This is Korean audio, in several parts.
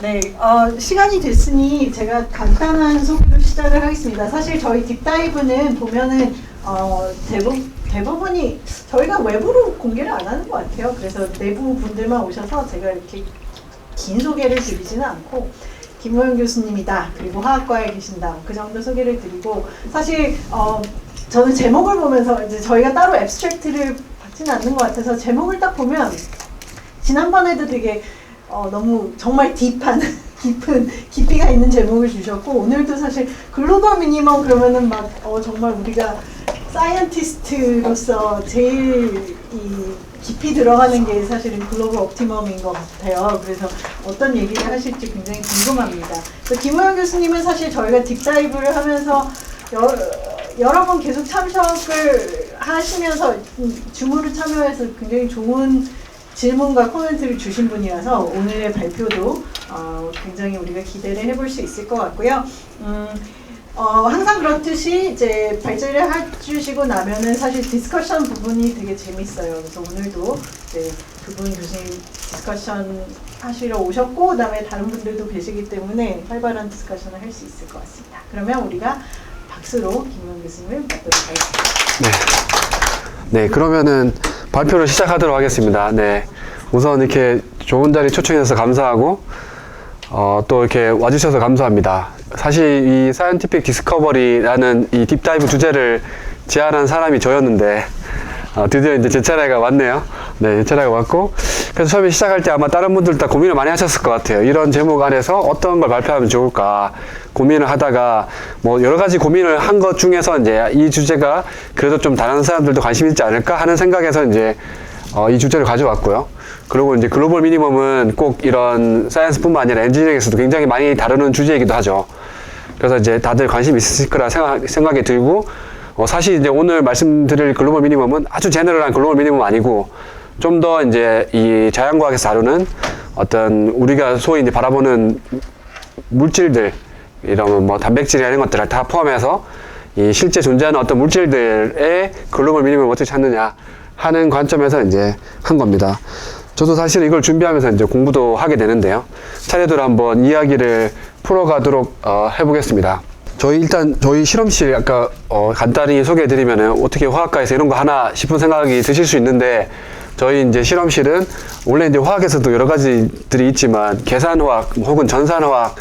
네, 시간이 됐으니 제가 간단한 소개로 시작을 하겠습니다. 사실 저희 딥다이브는 보면은 대부분이 저희가 외부로 공개를 안 하는 것 같아요. 그래서 내부 분들만 오셔서 제가 이렇게 긴 소개를 드리지는 않고 김호영 교수님이다, 그리고 화학과에 계신다, 그 정도 소개를 드리고, 사실 저는 제목을 보면서 이제 저희가 따로 앱스트랙트를 받지는 않는 것 같아서 제목을 딱 보면 지난번에도 되게 너무 정말 딥한 깊이가 있는 제목을 주셨고, 오늘도 사실 글로벌 미니멈 그러면은 막 정말 우리가 사이언티스트로서 제일 이 깊이 들어가는 게 사실은 글로벌 옵티멈인 것 같아요. 그래서 어떤 얘기를 하실지 굉장히 궁금합니다. 그래서 김호영 교수님은 사실 저희가 딥다이브를 하면서 여러 번 계속 참석을 하시면서 줌으로 참여해서 굉장히 좋은 질문과 코멘트를 주신 분이어서 오늘의 발표도 굉장히 우리가 기대를 해볼 수 있을 것 같고요. 항상 그렇듯이 이제 발제를 해주시고 나면은 사실 디스커션 부분이 되게 재밌어요. 그래서 오늘도 이제 두 분 교수님 디스커션 하시러 오셨고, 그다음에 다른 분들도 계시기 때문에 활발한 디스커션을 할 수 있을 것 같습니다. 그러면 우리가 박수로 김호영 교수님을 받도록 하겠습니다. 네, 그러면은 발표를 시작하도록 하겠습니다. 네, 우선 이렇게 좋은 자리 초청해주셔서 감사하고 또 이렇게 와주셔서 감사합니다. 사실 이 사이언티픽 디스커버리라는 이 딥다이브 주제를 제안한 사람이 저였는데 드디어 이제 제 차례가 왔네요. 네, 제 차례가 왔고, 그래서 처음에 시작할 때 아마 다른 분들 다 고민을 많이 하셨을 것 같아요. 이런 제목 안에서 어떤 걸 발표하면 좋을까 고민을 하다가 뭐 여러 가지 고민을 한 것 중에서 이제 이 주제가 그래도 좀 다른 사람들도 관심 있지 않을까 하는 생각에서 이제 이 주제를 가져왔고요. 그리고 이제 글로벌 미니멈은 꼭 이런 사이언스뿐만 아니라 엔지니어링에서도 굉장히 많이 다루는 주제이기도 하죠. 그래서 이제 다들 관심 있으실 거라 생각이 들고, 사실 이제 오늘 말씀드릴 글로벌 미니멈은 아주 제너럴한 글로벌 미니멈 아니고 좀 더 이제 이 자연과학에서 다루는 어떤 우리가 소위 이제 바라보는 물질들, 이런 뭐 단백질이나 이런 것들을 다 포함해서 이 실제 존재하는 어떤 물질들의 글로벌 미니멈을 어떻게 찾느냐 하는 관점에서 이제 한 겁니다. 저도 사실 이걸 준비하면서 이제 공부도 하게 되는데요. 차례대로 한번 이야기를 풀어가도록 해보겠습니다. 저희 실험실 아까 간단히 소개해드리면은 어떻게 화학과에서 이런 거 하나 싶은 생각이 드실 수 있는데, 저희 이제 실험실은 원래 이제 화학에서도 여러 가지들이 있지만 계산화학 혹은 전산화학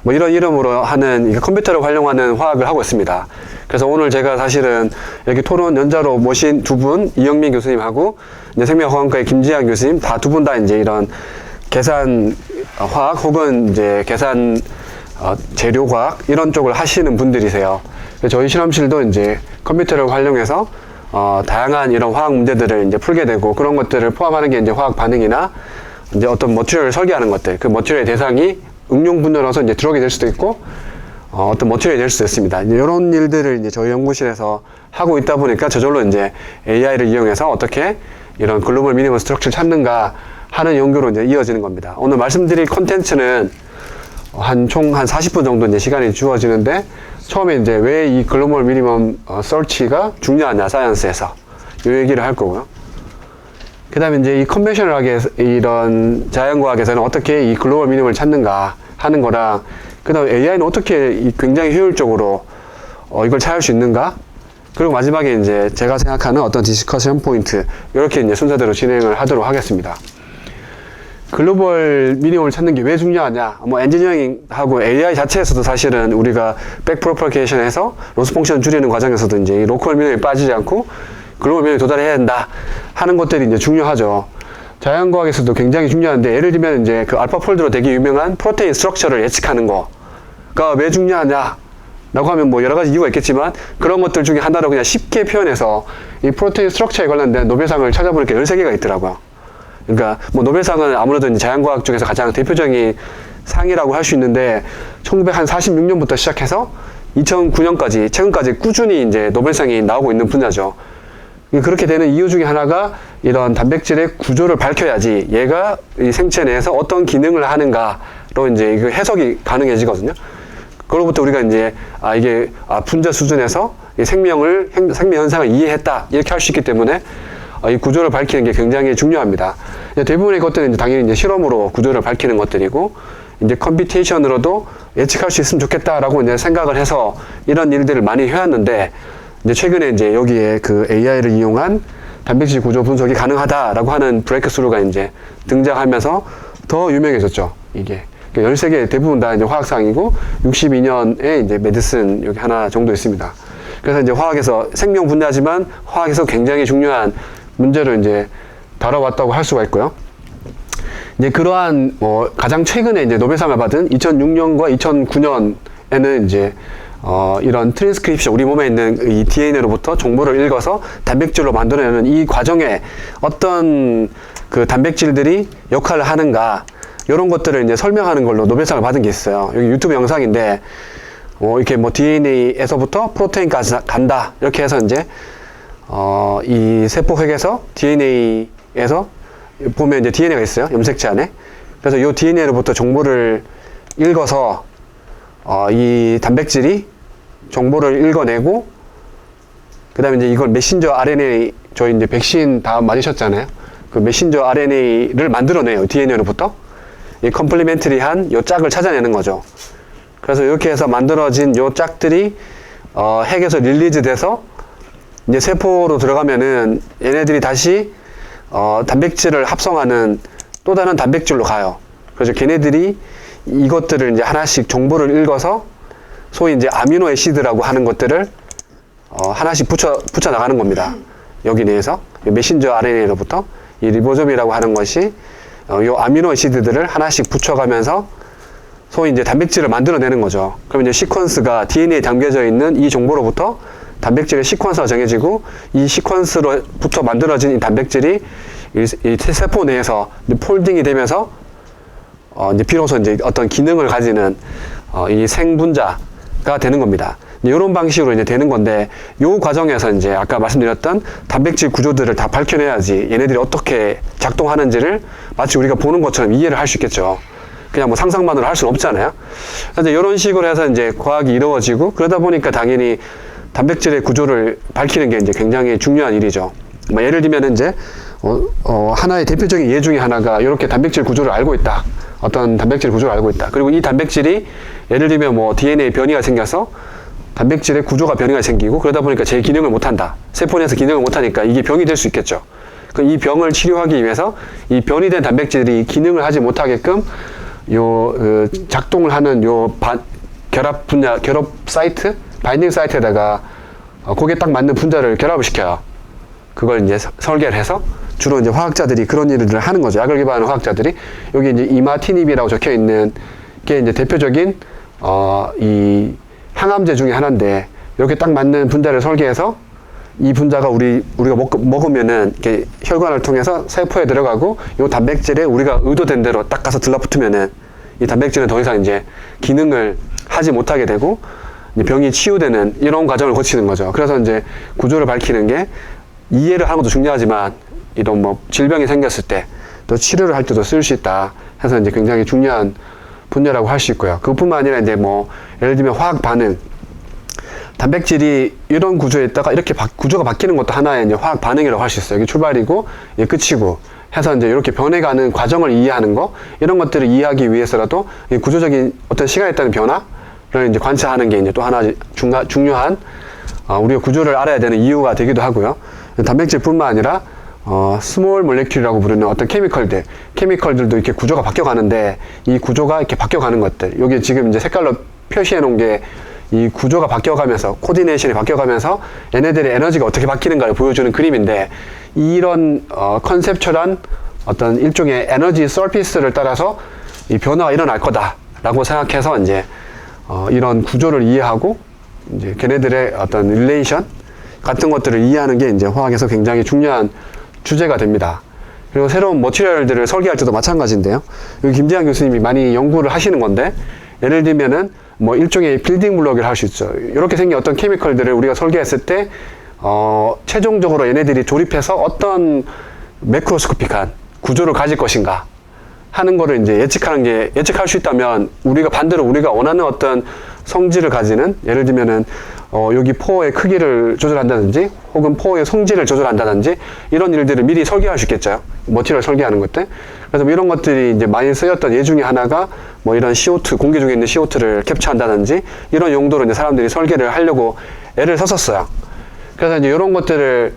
뭐 이런 이름으로 하는 컴퓨터를 활용하는 화학을 하고 있습니다. 그래서 오늘 제가 사실은 여기 토론 연자로 모신 두 분, 이영민 교수님하고 이제 생명화학과의 김지한 교수님, 다 두 분 다 이제 이런 계산화학 혹은 이제 계산 재료과학 이런 쪽을 하시는 분들이세요. 저희 실험실도 이제 컴퓨터를 활용해서 다양한 이런 화학 문제들을 이제 풀게 되고, 그런 것들을 포함하는 게 이제 화학 반응이나 이제 어떤 머티리얼을 설계하는 것들, 그 머티리얼의 대상이 응용 분야로서 이제 들어오게 될 수도 있고, 어떤 머티리얼이 될 수도 있습니다. 이제 이런 일들을 이제 저희 연구실에서 하고 있다 보니까 저절로 이제 AI를 이용해서 어떻게 이런 글로벌 미니멈 스트럭처를 찾는가 하는 연구로 이제 이어지는 겁니다. 오늘 말씀드릴 콘텐츠는 총 한 40분 정도 이제 시간이 주어지는데, 처음에 이제 왜 이 글로벌 미니멈 서치가 중요하냐, 사이언스에서. 이 얘기를 할 거고요. 그 다음에 이제 이 컨벤셔널하게 이런 자연과학에서는 어떻게 이 글로벌 미니멈을 찾는가 하는 거랑, 그 다음에 AI는 어떻게 굉장히 효율적으로 이걸 찾을 수 있는가? 그리고 마지막에 이제 제가 생각하는 어떤 디스커션 포인트, 이렇게 이제 순서대로 진행을 하도록 하겠습니다. 글로벌 미니멈을 찾는 게 왜 중요하냐? 뭐 엔지니어링하고 AI 자체에서도 사실은 우리가 백프로퍼게이션에서 로스 펑션 줄이는 과정에서도 이제 이 로컬 미니멈이 빠지지 않고 글로벌 미니멈에 도달해야 된다 하는 것들이 이제 중요하죠. 자연과학에서도 굉장히 중요한데, 예를 들면 이제 그 알파폴드로 되게 유명한 프로테인 스트럭처를 예측하는 거가 왜 중요하냐? 라고 하면 뭐 여러 가지 이유가 있겠지만, 그런 것들 중에 하나로 그냥 쉽게 표현해서 이 프로테인 스트럭처에 관련된 노벨상을 찾아보니까 13개가 있더라고요. 그러니까 뭐 노벨상은 아무래도 이제 자연과학 쪽에서 가장 대표적인 상이라고 할 수 있는데, 1946년부터 시작해서 2009년까지 최근까지 꾸준히 이제 노벨상이 나오고 있는 분야죠. 그렇게 되는 이유 중에 하나가 이런 단백질의 구조를 밝혀야지 얘가 이 생체 내에서 어떤 기능을 하는가로 이제 이거 해석이 가능해지거든요. 그로부터 우리가 이제 이게 분자 수준에서 이 생명 현상을 이해했다 이렇게 할 수 있기 때문에 이 구조를 밝히는 게 굉장히 중요합니다. 대부분의 것들은 이제 당연히 이제 실험으로 구조를 밝히는 것들이고, 이제 컴퓨테이션으로도 예측할 수 있으면 좋겠다라고 이제 생각을 해서 이런 일들을 많이 해왔는데, 이제 최근에 이제 여기에 그 AI를 이용한 단백질 구조 분석이 가능하다라고 하는 브레이크스루가 이제 등장하면서 더 유명해졌죠. 이게 13개 대부분 다 이제 화학상이고 62년에 이제 메디슨 여기 하나 정도 있습니다. 그래서 이제 화학에서 생명 분야지만 화학에서 굉장히 중요한 문제를 이제 다뤄왔다고 할 수가 있고요. 이제 그러한 가장 최근에 이제 노벨상을 받은 2006년과 2009년에는 이제 이런 트랜스크립션, 우리 몸에 있는 이 DNA로부터 정보를 읽어서 단백질로 만들어내는 이 과정에 어떤 그 단백질들이 역할을 하는가, 이런 것들을 이제 설명하는 걸로 노벨상을 받은 게 있어요. 여기 유튜브 영상인데, 이렇게 뭐 DNA에서부터 프로테인까지 간다. 이렇게 해서 이제, 이 세포핵에서 DNA에서 보면 이제 DNA가 있어요. 염색체 안에. 그래서 이 DNA로부터 정보를 읽어서, 이 단백질이 정보를 읽어내고, 그 다음에 이제 이걸 메신저 RNA, 저희 이제 백신 다 맞으셨잖아요. 그 메신저 RNA를 만들어내요. DNA로부터. 이 컴플리멘터리한 요 짝을 찾아내는 거죠. 그래서 이렇게 해서 만들어진 요 짝들이, 핵에서 릴리즈 돼서, 이제 세포로 들어가면은 얘네들이 다시, 단백질을 합성하는 또 다른 단백질로 가요. 그래서 걔네들이 이것들을 이제 하나씩 정보를 읽어서 소위 이제 아미노 애시드라고 하는 것들을 하나씩 붙여 나가는 겁니다. 여기 내에서 메신저 RNA로부터 이 리보솜이라고 하는 것이 요 아미노 애시드들을 하나씩 붙여가면서 소위 이제 단백질을 만들어내는 거죠. 그럼 이제 시퀀스가 DNA에 담겨져 있는 이 정보로부터 단백질의 시퀀스가 정해지고, 이 시퀀스로부터 만들어진 이 단백질이 이 세포 내에서 폴딩이 되면서 이제 비로소 이제 어떤 기능을 가지는 이 생분자가 되는 겁니다. 이런 방식으로 이제 되는 건데, 요 과정에서 이제 아까 말씀드렸던 단백질 구조들을 다 밝혀내야지 얘네들이 어떻게 작동하는지를 마치 우리가 보는 것처럼 이해를 할 수 있겠죠. 그냥 뭐 상상만으로 할 수는 없잖아요. 그래서 이런 식으로 해서 이제 과학이 이루어지고, 그러다 보니까 당연히 단백질의 구조를 밝히는 게 이제 굉장히 중요한 일이죠. 뭐 예를 들면 이제 하나의 대표적인 예 중에 하나가 이렇게 단백질 구조를 알고 있다. 어떤 단백질 구조를 알고 있다. 그리고 이 단백질이 예를 들면 뭐 DNA 변이가 생겨서 단백질의 구조가 변이가 생기고, 그러다 보니까 제 기능을 못한다. 세포 내에서 기능을 못하니까 이게 병이 될 수 있겠죠. 그럼 이 병을 치료하기 위해서 이 변이된 단백질이 기능을 하지 못하게끔 작동을 하는 결합 사이트, 바인딩 사이트에다가 거기에 딱 맞는 분자를 결합을 시켜요. 그걸 이제 설계를 해서 주로 이제 화학자들이 그런 일을 하는 거죠. 약을 개발하는 화학자들이. 여기 이제 이마티닙이라고 적혀 있는 게 이제 대표적인 이 항암제 중에 하나인데, 이렇게 딱 맞는 분자를 설계해서 이 분자가 우리가 먹으면은 이렇게 혈관을 통해서 세포에 들어가고, 이 단백질에 우리가 의도된 대로 딱 가서 들러붙으면은 이 단백질은 더 이상 이제 기능을 하지 못하게 되고 이제 병이 치유되는 이런 과정을 거치는 거죠. 그래서 이제 구조를 밝히는 게 이해를 하는 것도 중요하지만, 이런 뭐 질병이 생겼을 때 또 치료를 할 때도 쓸 수 있다 해서 이제 굉장히 중요한 분야라고 할 수 있고요. 그것뿐만 아니라 이제 뭐 예를 들면 화학 반응, 단백질이 이런 구조에 있다가 이렇게 구조가 바뀌는 것도 하나의 이제 화학 반응이라고 할 수 있어요. 이게 출발이고 이게 끝이고 해서 이제 이렇게 변해가는 과정을 이해하는 거, 이런 것들을 이해하기 위해서라도 이 구조적인 어떤 시간에 따른 변화를 이제 관찰하는 게 이제 또 하나 중요한 우리가 구조를 알아야 되는 이유가 되기도 하고요. 단백질뿐만 아니라 스몰 몰레큘이라고 부르는 어떤 케미컬들도 이렇게 구조가 바뀌어가는데, 이 구조가 이렇게 바뀌어가는 것들, 여기 지금 이제 색깔로 표시해 놓은 게 이 구조가 바뀌어가면서, 코디네이션이 바뀌어가면서 얘네들의 에너지가 어떻게 바뀌는가를 보여주는 그림인데, 이런 컨셉츄얼한 어떤 일종의 에너지 서피스를 따라서 이 변화가 일어날 거다라고 생각해서 이제 이런 구조를 이해하고 이제 걔네들의 어떤 릴레이션 같은 것들을 이해하는 게 이제 화학에서 굉장히 중요한 주제가 됩니다. 그리고 새로운 머티리얼들을 설계할 때도 마찬가지인데요. 여기 김재환 교수님이 많이 연구를 하시는 건데, 예를 들면은 뭐 일종의 빌딩 블록을 할 수 있죠. 이렇게 생긴 어떤 케미컬들을 우리가 설계했을 때 최종적으로 얘네들이 조립해서 어떤 매크로스코픽한 구조를 가질 것인가 하는 거를 이제 예측할 수 있다면, 우리가 반대로 우리가 원하는 어떤 성질을 가지는, 예를 들면은 여기 포의 크기를 조절한다든지 혹은 포의 성질을 조절한다든지 이런 일들을 미리 설계할 수 있겠죠. 머티리얼 설계하는 것들. 그래서 뭐 이런 것들이 이제 많이 쓰였던 예 중에 하나가 뭐 이런 CO2, 공기 중에 있는 CO2를 캡처한다든지 이런 용도로 이제 사람들이 설계를 하려고 애를 썼었어요. 그래서 이제 이런 것들을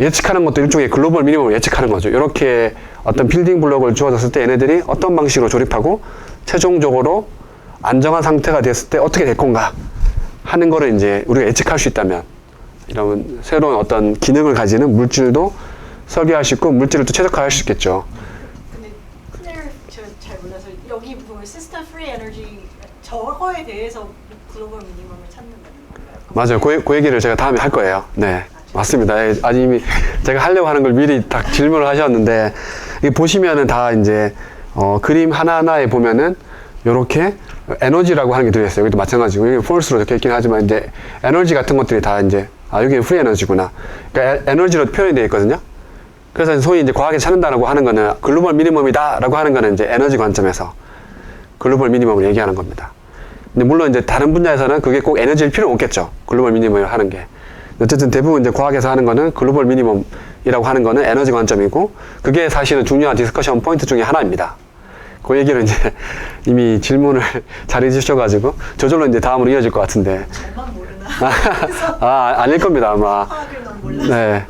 예측하는 것도 일종의 글로벌 미니멈을 예측하는 거죠. 이렇게 어떤 빌딩 블록을 주어졌을 때 얘네들이 어떤 방식으로 조립하고 최종적으로 안정한 상태가 됐을 때 어떻게 될 건가 하는 거를 이제 우리가 예측할 수 있다면 이런 새로운 어떤 기능을 가지는 물질도 설계할 수 있고 물질을 또 최적화할 수 있겠죠. 근데 클레어 잘 몰라서 여기 보면 시스템 프리 에너지 저거에 대해서 글로벌 미니멈을 찾는다는 건가요? 맞아요. 그 얘기를 제가 다음에 할 거예요. 네. 맞습니다. 예, 아직 이미 제가 하려고 하는 걸 미리 딱 질문을 하셨는데, 이 보시면은 다 이제, 그림 하나하나에 보면은, 요렇게 에너지라고 하는 게 들어있어요. 여기도 마찬가지고, 여기 폴스로 적혀 있긴 하지만, 이제, 에너지 같은 것들이 다 이제, 여기는 프리 에너지구나. 그러니까 에너지로 표현이 되어 있거든요. 그래서 소위 이제 과학에 찾는다라고 하는 거는, 글로벌 미니멈이다라고 하는 거는 이제 에너지 관점에서 글로벌 미니멈을 얘기하는 겁니다. 근데 물론 이제 다른 분야에서는 그게 꼭 에너지일 필요는 없겠죠. 글로벌 미니멈을 하는 게. 어쨌든 대부분 이제 과학에서 하는 거는 글로벌 미니멈이라고 하는 거는 에너지 관점이고 그게 사실은 중요한 디스커션 포인트 중에 하나입니다. 그 얘기를 이제 이미 질문을 잘 해주셔가지고 저절로 이제 다음으로 이어질 것 같은데. 잘만 모르나? 아닐 겁니다 아마. 과학을 너무 몰라서. 네.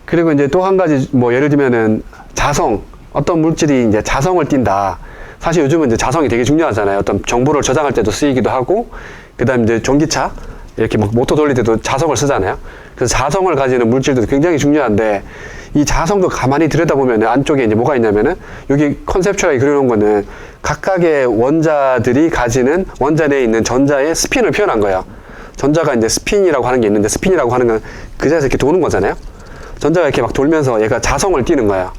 그리고 이제 또 한 가지 뭐 예를 들면은 자성, 어떤 물질이 이제 자성을 띈다. 사실 요즘은 이제 자성이 되게 중요하잖아요. 어떤 정보를 저장할 때도 쓰이기도 하고, 그 다음 이제 전기차, 이렇게 막 모터 돌릴 때도 자성을 쓰잖아요. 그래서 자성을 가지는 물질도 굉장히 중요한데, 이 자성도 가만히 들여다보면 안쪽에 이제 뭐가 있냐면은, 여기 컨셉추얼하게 그려놓은 거는 각각의 원자들이 가지는 원자 내에 있는 전자의 스핀을 표현한 거예요. 전자가 이제 스핀이라고 하는 게 있는데, 스핀이라고 하는 건 그 자리에서 이렇게 도는 거잖아요. 전자가 이렇게 막 돌면서 얘가 자성을 띠는 거예요.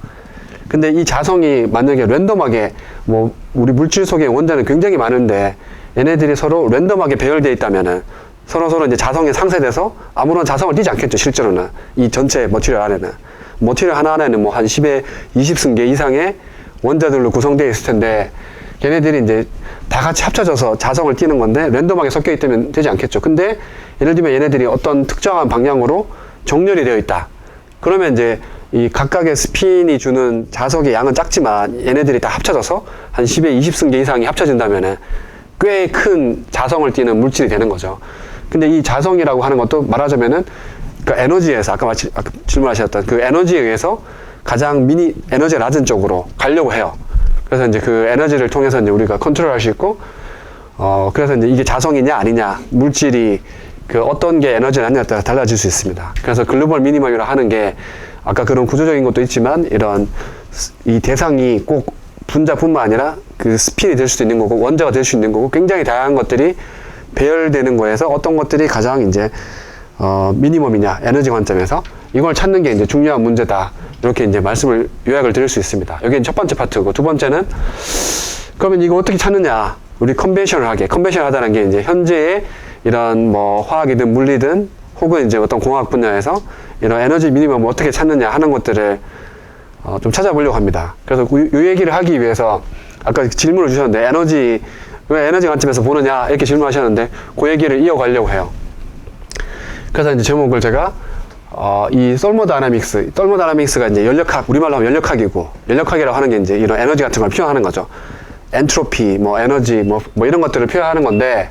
근데 이 자성이 만약에 랜덤하게 뭐 우리 물질 속에 원자는 굉장히 많은데 얘네들이 서로 랜덤하게 배열되어 있다면은 서로 이제 자성에 상쇄돼서 아무런 자성을 띠지 않겠죠. 실제로는 이 전체 머티리얼 안에는 머티리얼 하나하나에는 뭐 한 10에 20승계 이상의 원자들로 구성되어 있을 텐데 걔네들이 이제 다 같이 합쳐져서 자성을 띠는 건데 랜덤하게 섞여 있다면 되지 않겠죠. 근데 예를 들면 얘네들이 어떤 특정한 방향으로 정렬이 되어 있다. 그러면 이제 이 각각의 스핀이 주는 자석의 양은 작지만 얘네들이 다 합쳐져서 한 10에 20승계 이상이 합쳐진다면은 꽤 큰 자성을 띠는 물질이 되는 거죠. 근데 이 자성이라고 하는 것도 말하자면은 그 에너지에서 아까 질문하셨던 그 에너지에 의해서 가장 에너지가 낮은 쪽으로 가려고 해요. 그래서 이제 그 에너지를 통해서 이제 우리가 컨트롤할 수 있고, 그래서 이제 이게 자성이냐 아니냐, 물질이 그 어떤 게 에너지를 하느냐에 따라 달라질 수 있습니다. 그래서 글로벌 미니멈이라 하는 게 아까 그런 구조적인 것도 있지만 이런 이 대상이 꼭 분자뿐만 아니라 그 스핀이 될 수도 있는 거고 원자가 될 수 있는 거고 굉장히 다양한 것들이 배열되는 거에서 어떤 것들이 가장 이제 미니멈이냐 에너지 관점에서 이걸 찾는 게 이제 중요한 문제다. 이렇게 이제 요약을 드릴 수 있습니다. 여기는 첫 번째 파트고 두 번째는 그러면 이거 어떻게 찾느냐? 우리 컨벤셔널하다는 게 이제 현재의 이런 뭐 화학이든 물리든 혹은 이제 어떤 공학 분야에서 이런 에너지 미니멈을 어떻게 찾느냐 하는 것들을 좀 찾아보려고 합니다. 그래서 이 얘기를 하기 위해서 아까 질문을 주셨는데 왜 에너지 관점에서 보느냐 이렇게 질문하셨는데 그 얘기를 이어가려고 해요. 그래서 이제 제목을 제가 이 썰모다이나믹스가 이제 연력학, 우리말로 하면 연력학이라고 하는 게 이제 이런 에너지 같은 걸 표현하는 거죠. 엔트로피, 뭐 에너지, 뭐 이런 것들을 표현하는 건데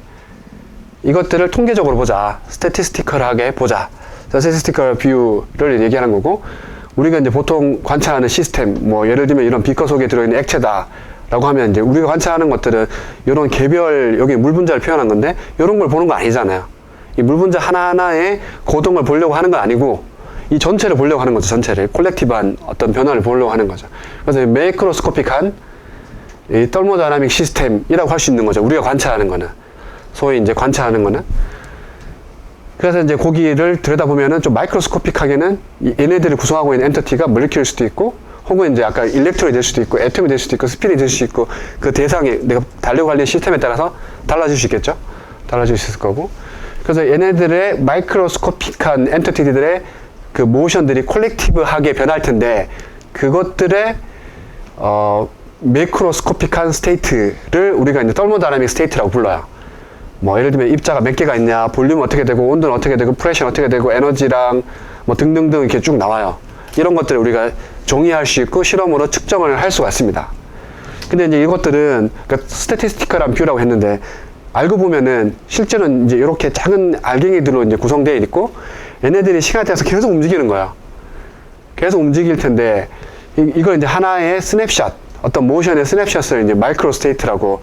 이것들을 통계적으로 보자. 스태티스티컬하게 보자. 스태티스티컬 뷰를 얘기하는 거고 우리가 이제 보통 관찰하는 시스템, 뭐 예를 들면 이런 비커 속에 들어있는 액체다 라고 하면 이제 우리가 관찰하는 것들은 이런 개별, 여기 물 분자를 표현한 건데 이런 걸 보는 거 아니잖아요. 이 물 분자 하나하나의 고동을 보려고 하는 건 아니고 이 전체를 보려고 하는 거죠. 전체를 콜렉티브한 어떤 변화를 보려고 하는 거죠. 그래서 매크로스코픽한 이 털모다이나믹 시스템이라고 할 수 있는 거죠. 우리가 관찰하는 거는 소위 이제 관찰하는 거는. 그래서 이제 거기를 들여다보면은 좀 마이크로스코픽하게는 얘네들을 구성하고 있는 엔터티가 몰리큘일 수도 있고 혹은 이제 아까 일렉트론이 될 수도 있고 애톰이 될 수도 있고 스핀이 될 수도 있고 그 대상이 내가 달려고 하는 시스템에 따라서 달라질 수 있겠죠. 달라질 수 있을 거고. 그래서 얘네들의 마이크로스코픽한 엔터티들의 그 모션들이 콜렉티브하게 변할 텐데 그것들의 매크로스코픽한 스테이트를 우리가 이제 털모다이나믹 스테이트라고 불러요. 뭐 예를 들면 입자가 몇 개가 있냐, 볼륨은 어떻게 되고, 온도는 어떻게 되고, 프레셔는 어떻게 되고, 에너지랑 뭐 등등등 이렇게 쭉 나와요. 이런 것들을 우리가 정의할 수 있고 실험으로 측정을 할 수가 있습니다. 근데 이제 이것들은 그러니까 스태티스티컬한 뷰라고 했는데, 알고 보면은 실제로는 이제 이렇게 작은 알갱이들로 이제 구성되어 있고, 얘네들이 시간에 따라서 계속 움직이는 거예요. 계속 움직일 텐데, 이걸 이제 하나의 스냅샷, 어떤 모션의 스냅샷을 이제 마이크로 스테이트라고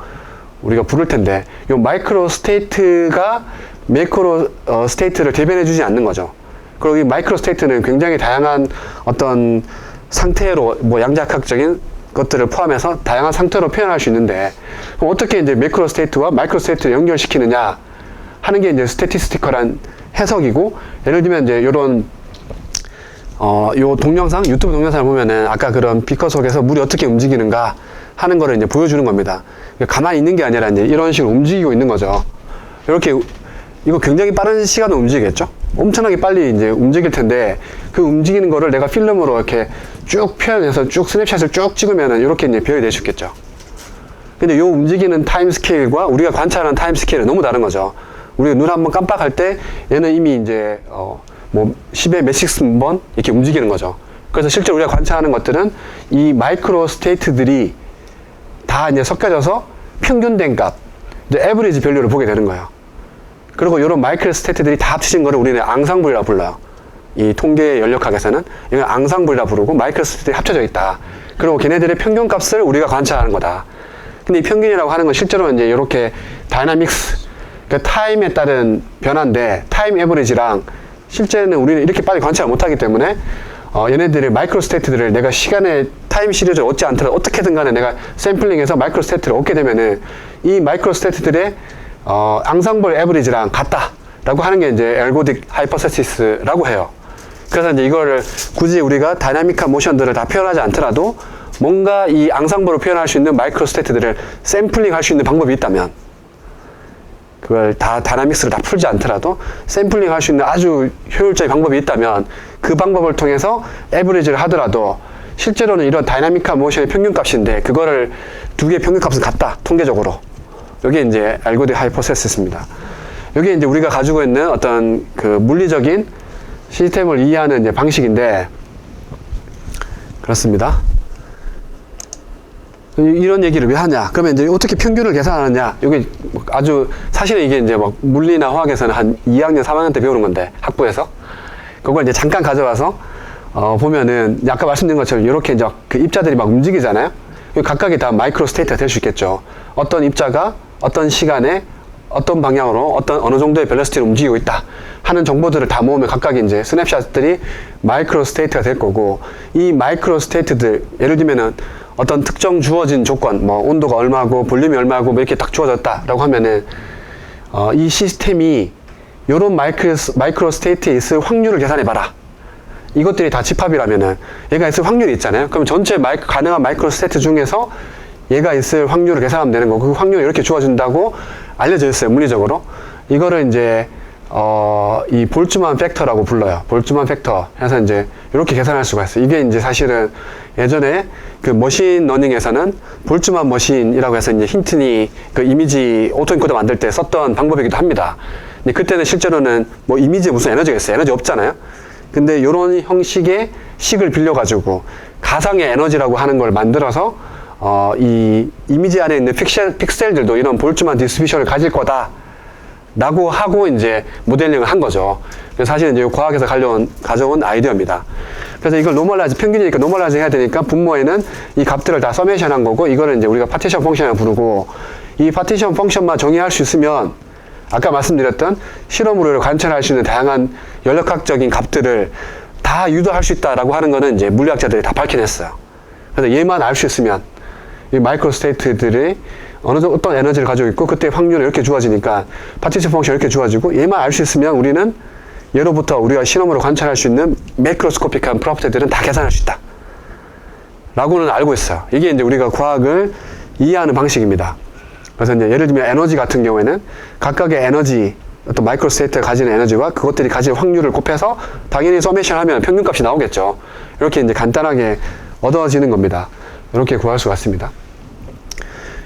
우리가 부를 텐데, 이 마이크로 스테이트가 매크로 스테이트를 대변해 주지 않는 거죠. 그리고 이 마이크로 스테이트는 굉장히 다양한 어떤 상태로, 뭐 양자학적인 것들을 포함해서 다양한 상태로 표현할 수 있는데, 그럼 어떻게 이제 매크로 스테이트와 마이크로 스테이트를 연결시키느냐 하는 게 이제 스태티스티컬한 해석이고, 예를 들면 이제 요런 요 동영상, 유튜브 동영상을 보면은 아까 그런 비커 속에서 물이 어떻게 움직이는가 하는 거를 이제 보여주는 겁니다. 가만히 있는 게 아니라 이제 이런 식으로 움직이고 있는 거죠. 이렇게, 이거 굉장히 빠른 시간으로 움직이겠죠? 엄청나게 빨리 이제 움직일 텐데, 그 움직이는 거를 내가 필름으로 이렇게 쭉 표현해서 쭉 스냅샷을 쭉 찍으면은 이렇게 이제 표현이 될 수 있겠죠. 근데 요 움직이는 타임 스케일과 우리가 관찰하는 타임 스케일은 너무 다른 거죠. 우리가 눈 한번 깜빡할 때 얘는 이미 이제 뭐 10의 몇십 번 이렇게 움직이는 거죠. 그래서 실제 우리가 관찰하는 것들은 이 마이크로 스테이트들이 다 이제 섞여져서 평균된 값, 이제 에버리지 밸류를 보게 되는 거예요. 그리고 이런 마이크로 스테이트들이 다 합쳐진 거를 우리는 앙상블이라고 불러요. 이 통계 연력학에서는 이건 앙상블이라고 부르고, 마이크로 스테이트들이 합쳐져 있다. 그리고 걔네들의 평균 값을 우리가 관찰하는 거다. 근데 이 평균이라고 하는 건 실제로는 이제 이렇게 다이나믹스, 그러니까 타임에 따른 변화인데, 타임 에버리지랑 실제는 우리는 이렇게 빨리 관찰을 못하기 때문에 얘네들의 마이크로 스테이트들을 내가 시간의 타임 시리즈를 얻지 않더라도 어떻게든 간에 내가 샘플링해서 마이크로 스테이트를 얻게 되면은 이 마이크로 스테이트들의 앙상블 에버리지랑 같다 라고 하는 게 이제 엘고딕 하이퍼세시스라고 해요. 그래서 이제 이거를 굳이 우리가 다이나믹한 모션들을 다 표현하지 않더라도 뭔가 이 앙상블을 표현할 수 있는 마이크로 스테이트들을 샘플링 할 수 있는 방법이 있다면, 그걸 다 다이나믹스를 다 풀지 않더라도 샘플링 할 수 있는 아주 효율적인 방법이 있다면, 그 방법을 통해서 에버리지를 하더라도 실제로는 이런 다이나믹한 모션의 평균값인데 그거를 두 개의 평균값은 같다, 통계적으로. 이게 이제 엘고딕 하이퍼세시스입니다. 이게 이제 우리가 가지고 있는 어떤 그 물리적인 시스템을 이해하는 이제 방식인데, 그렇습니다. 이런 얘기를 왜 하냐? 그러면 이제 어떻게 평균을 계산하느냐? 이게 아주, 사실은 이게 이제 막 물리나 화학에서는 한 2학년, 3학년 때 배우는 건데, 학부에서. 그걸 이제 잠깐 가져와서, 보면은, 아까 말씀드린 것처럼 이렇게 이제 그 입자들이 막 움직이잖아요? 각각이 다 마이크로 스테이트가 될 수 있겠죠. 어떤 입자가 어떤 시간에 어떤 방향으로 어느 정도의 벨로시티로 움직이고 있다 하는 정보들을 다 모으면 각각의 이제 스냅샷들이 마이크로 스테이트가 될 거고, 이 마이크로 스테이트들, 예를 들면은 어떤 특정 주어진 조건, 뭐 온도가 얼마고 볼륨이 얼마고 뭐 이렇게 딱 주어졌다라고 하면은 이 시스템이 요런 마이크로 스테이트에 있을 확률을 계산해 봐라. 이것들이 다 집합이라면은 얘가 있을 확률이 있잖아요. 그럼 전체 가능한 마이크로 스테이트 중에서 얘가 있을 확률을 계산하면 되는 거고, 그 확률이 이렇게 주어진다고 알려져 있어요, 물리적으로. 이거를 이제 이 볼츠만 팩터라고 불러요. 볼츠만 팩터 해서 이제 이렇게 계산할 수가 있어요. 이게 이제 사실은 예전에 그 머신 러닝에서는 볼츠만 머신이라고 해서 이제 힌트니 그 이미지 오토엔코더 만들 때 썼던 방법이기도 합니다. 근데 그때는 실제로는 뭐 이미지에 무슨 에너지가 있어요? 에너지 없잖아요. 근데 이런 형식의 식을 빌려가지고 가상의 에너지라고 하는 걸 만들어서 이 이미지 안에 있는 픽셀들도 이런 볼츠만 디스트리뷰션을 가질 거다 라고 하고 이제 모델링을 한 거죠. 그래서 사실은 이제 과학에서 가져온 아이디어입니다. 그래서 이걸 노멀라이즈, 평균이니까 노멀라이즈 해야 되니까 분모에는 이 값들을 다 서메이션 한 거고, 이거를 이제 우리가 파티션 펑션이라고 부르고, 이 파티션 펑션만 정의할 수 있으면 아까 말씀드렸던 실험으로 관찰할 수 있는 다양한 연력학적인 값들을 다 유도할 수 있다라고 하는 거는 이제 물리학자들이 다 밝혀냈어요. 그래서 얘만 알 수 있으면 이 마이크로 스테이트들이 어떤 에너지를 가지고 있고, 그때 확률이 이렇게 주어지니까 파티션 펑션이 이렇게 주어지고, 얘만 알 수 있으면 우리는 예로부터 우리가 실험으로 관찰할 수 있는 매크로스코픽한 프로퍼티들은 다 계산할 수 있다 라고는 알고 있어요. 이게 이제 우리가 과학을 이해하는 방식입니다. 그래서 이제 예를 들면 에너지 같은 경우에는 각각의 에너지, 어떤 마이크로 스테이트가 가지는 에너지와 그것들이 가질 확률을 곱해서 당연히 서메이션 하면 평균값이 나오겠죠. 이렇게 이제 간단하게 얻어지는 겁니다. 이렇게 구할 수가 있습니다.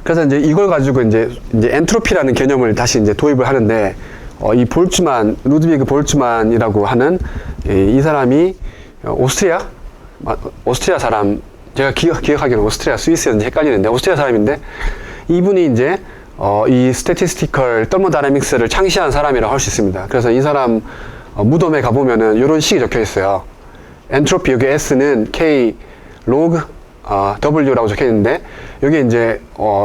그래서 이제 이걸 가지고 이제 엔트로피라는 개념을 다시 이제 도입을 하는데, 이 볼츠만, 루드비그 볼츠만이라고 하는 이 사람이 오스트리아 사람, 제가 기억하기로는 오스트리아, 스위스였는지 헷갈리는데, 오스트리아 사람인데, 이분이 이제, 이 스태티스티컬 더모다이내믹스를 창시한 사람이라고 할 수 있습니다. 그래서 이 사람 무덤에 가보면은 이런 식이 적혀 있어요. 엔트로피, 여기 S는 K 로그 W라고 적혀 있는데, 여기 이제,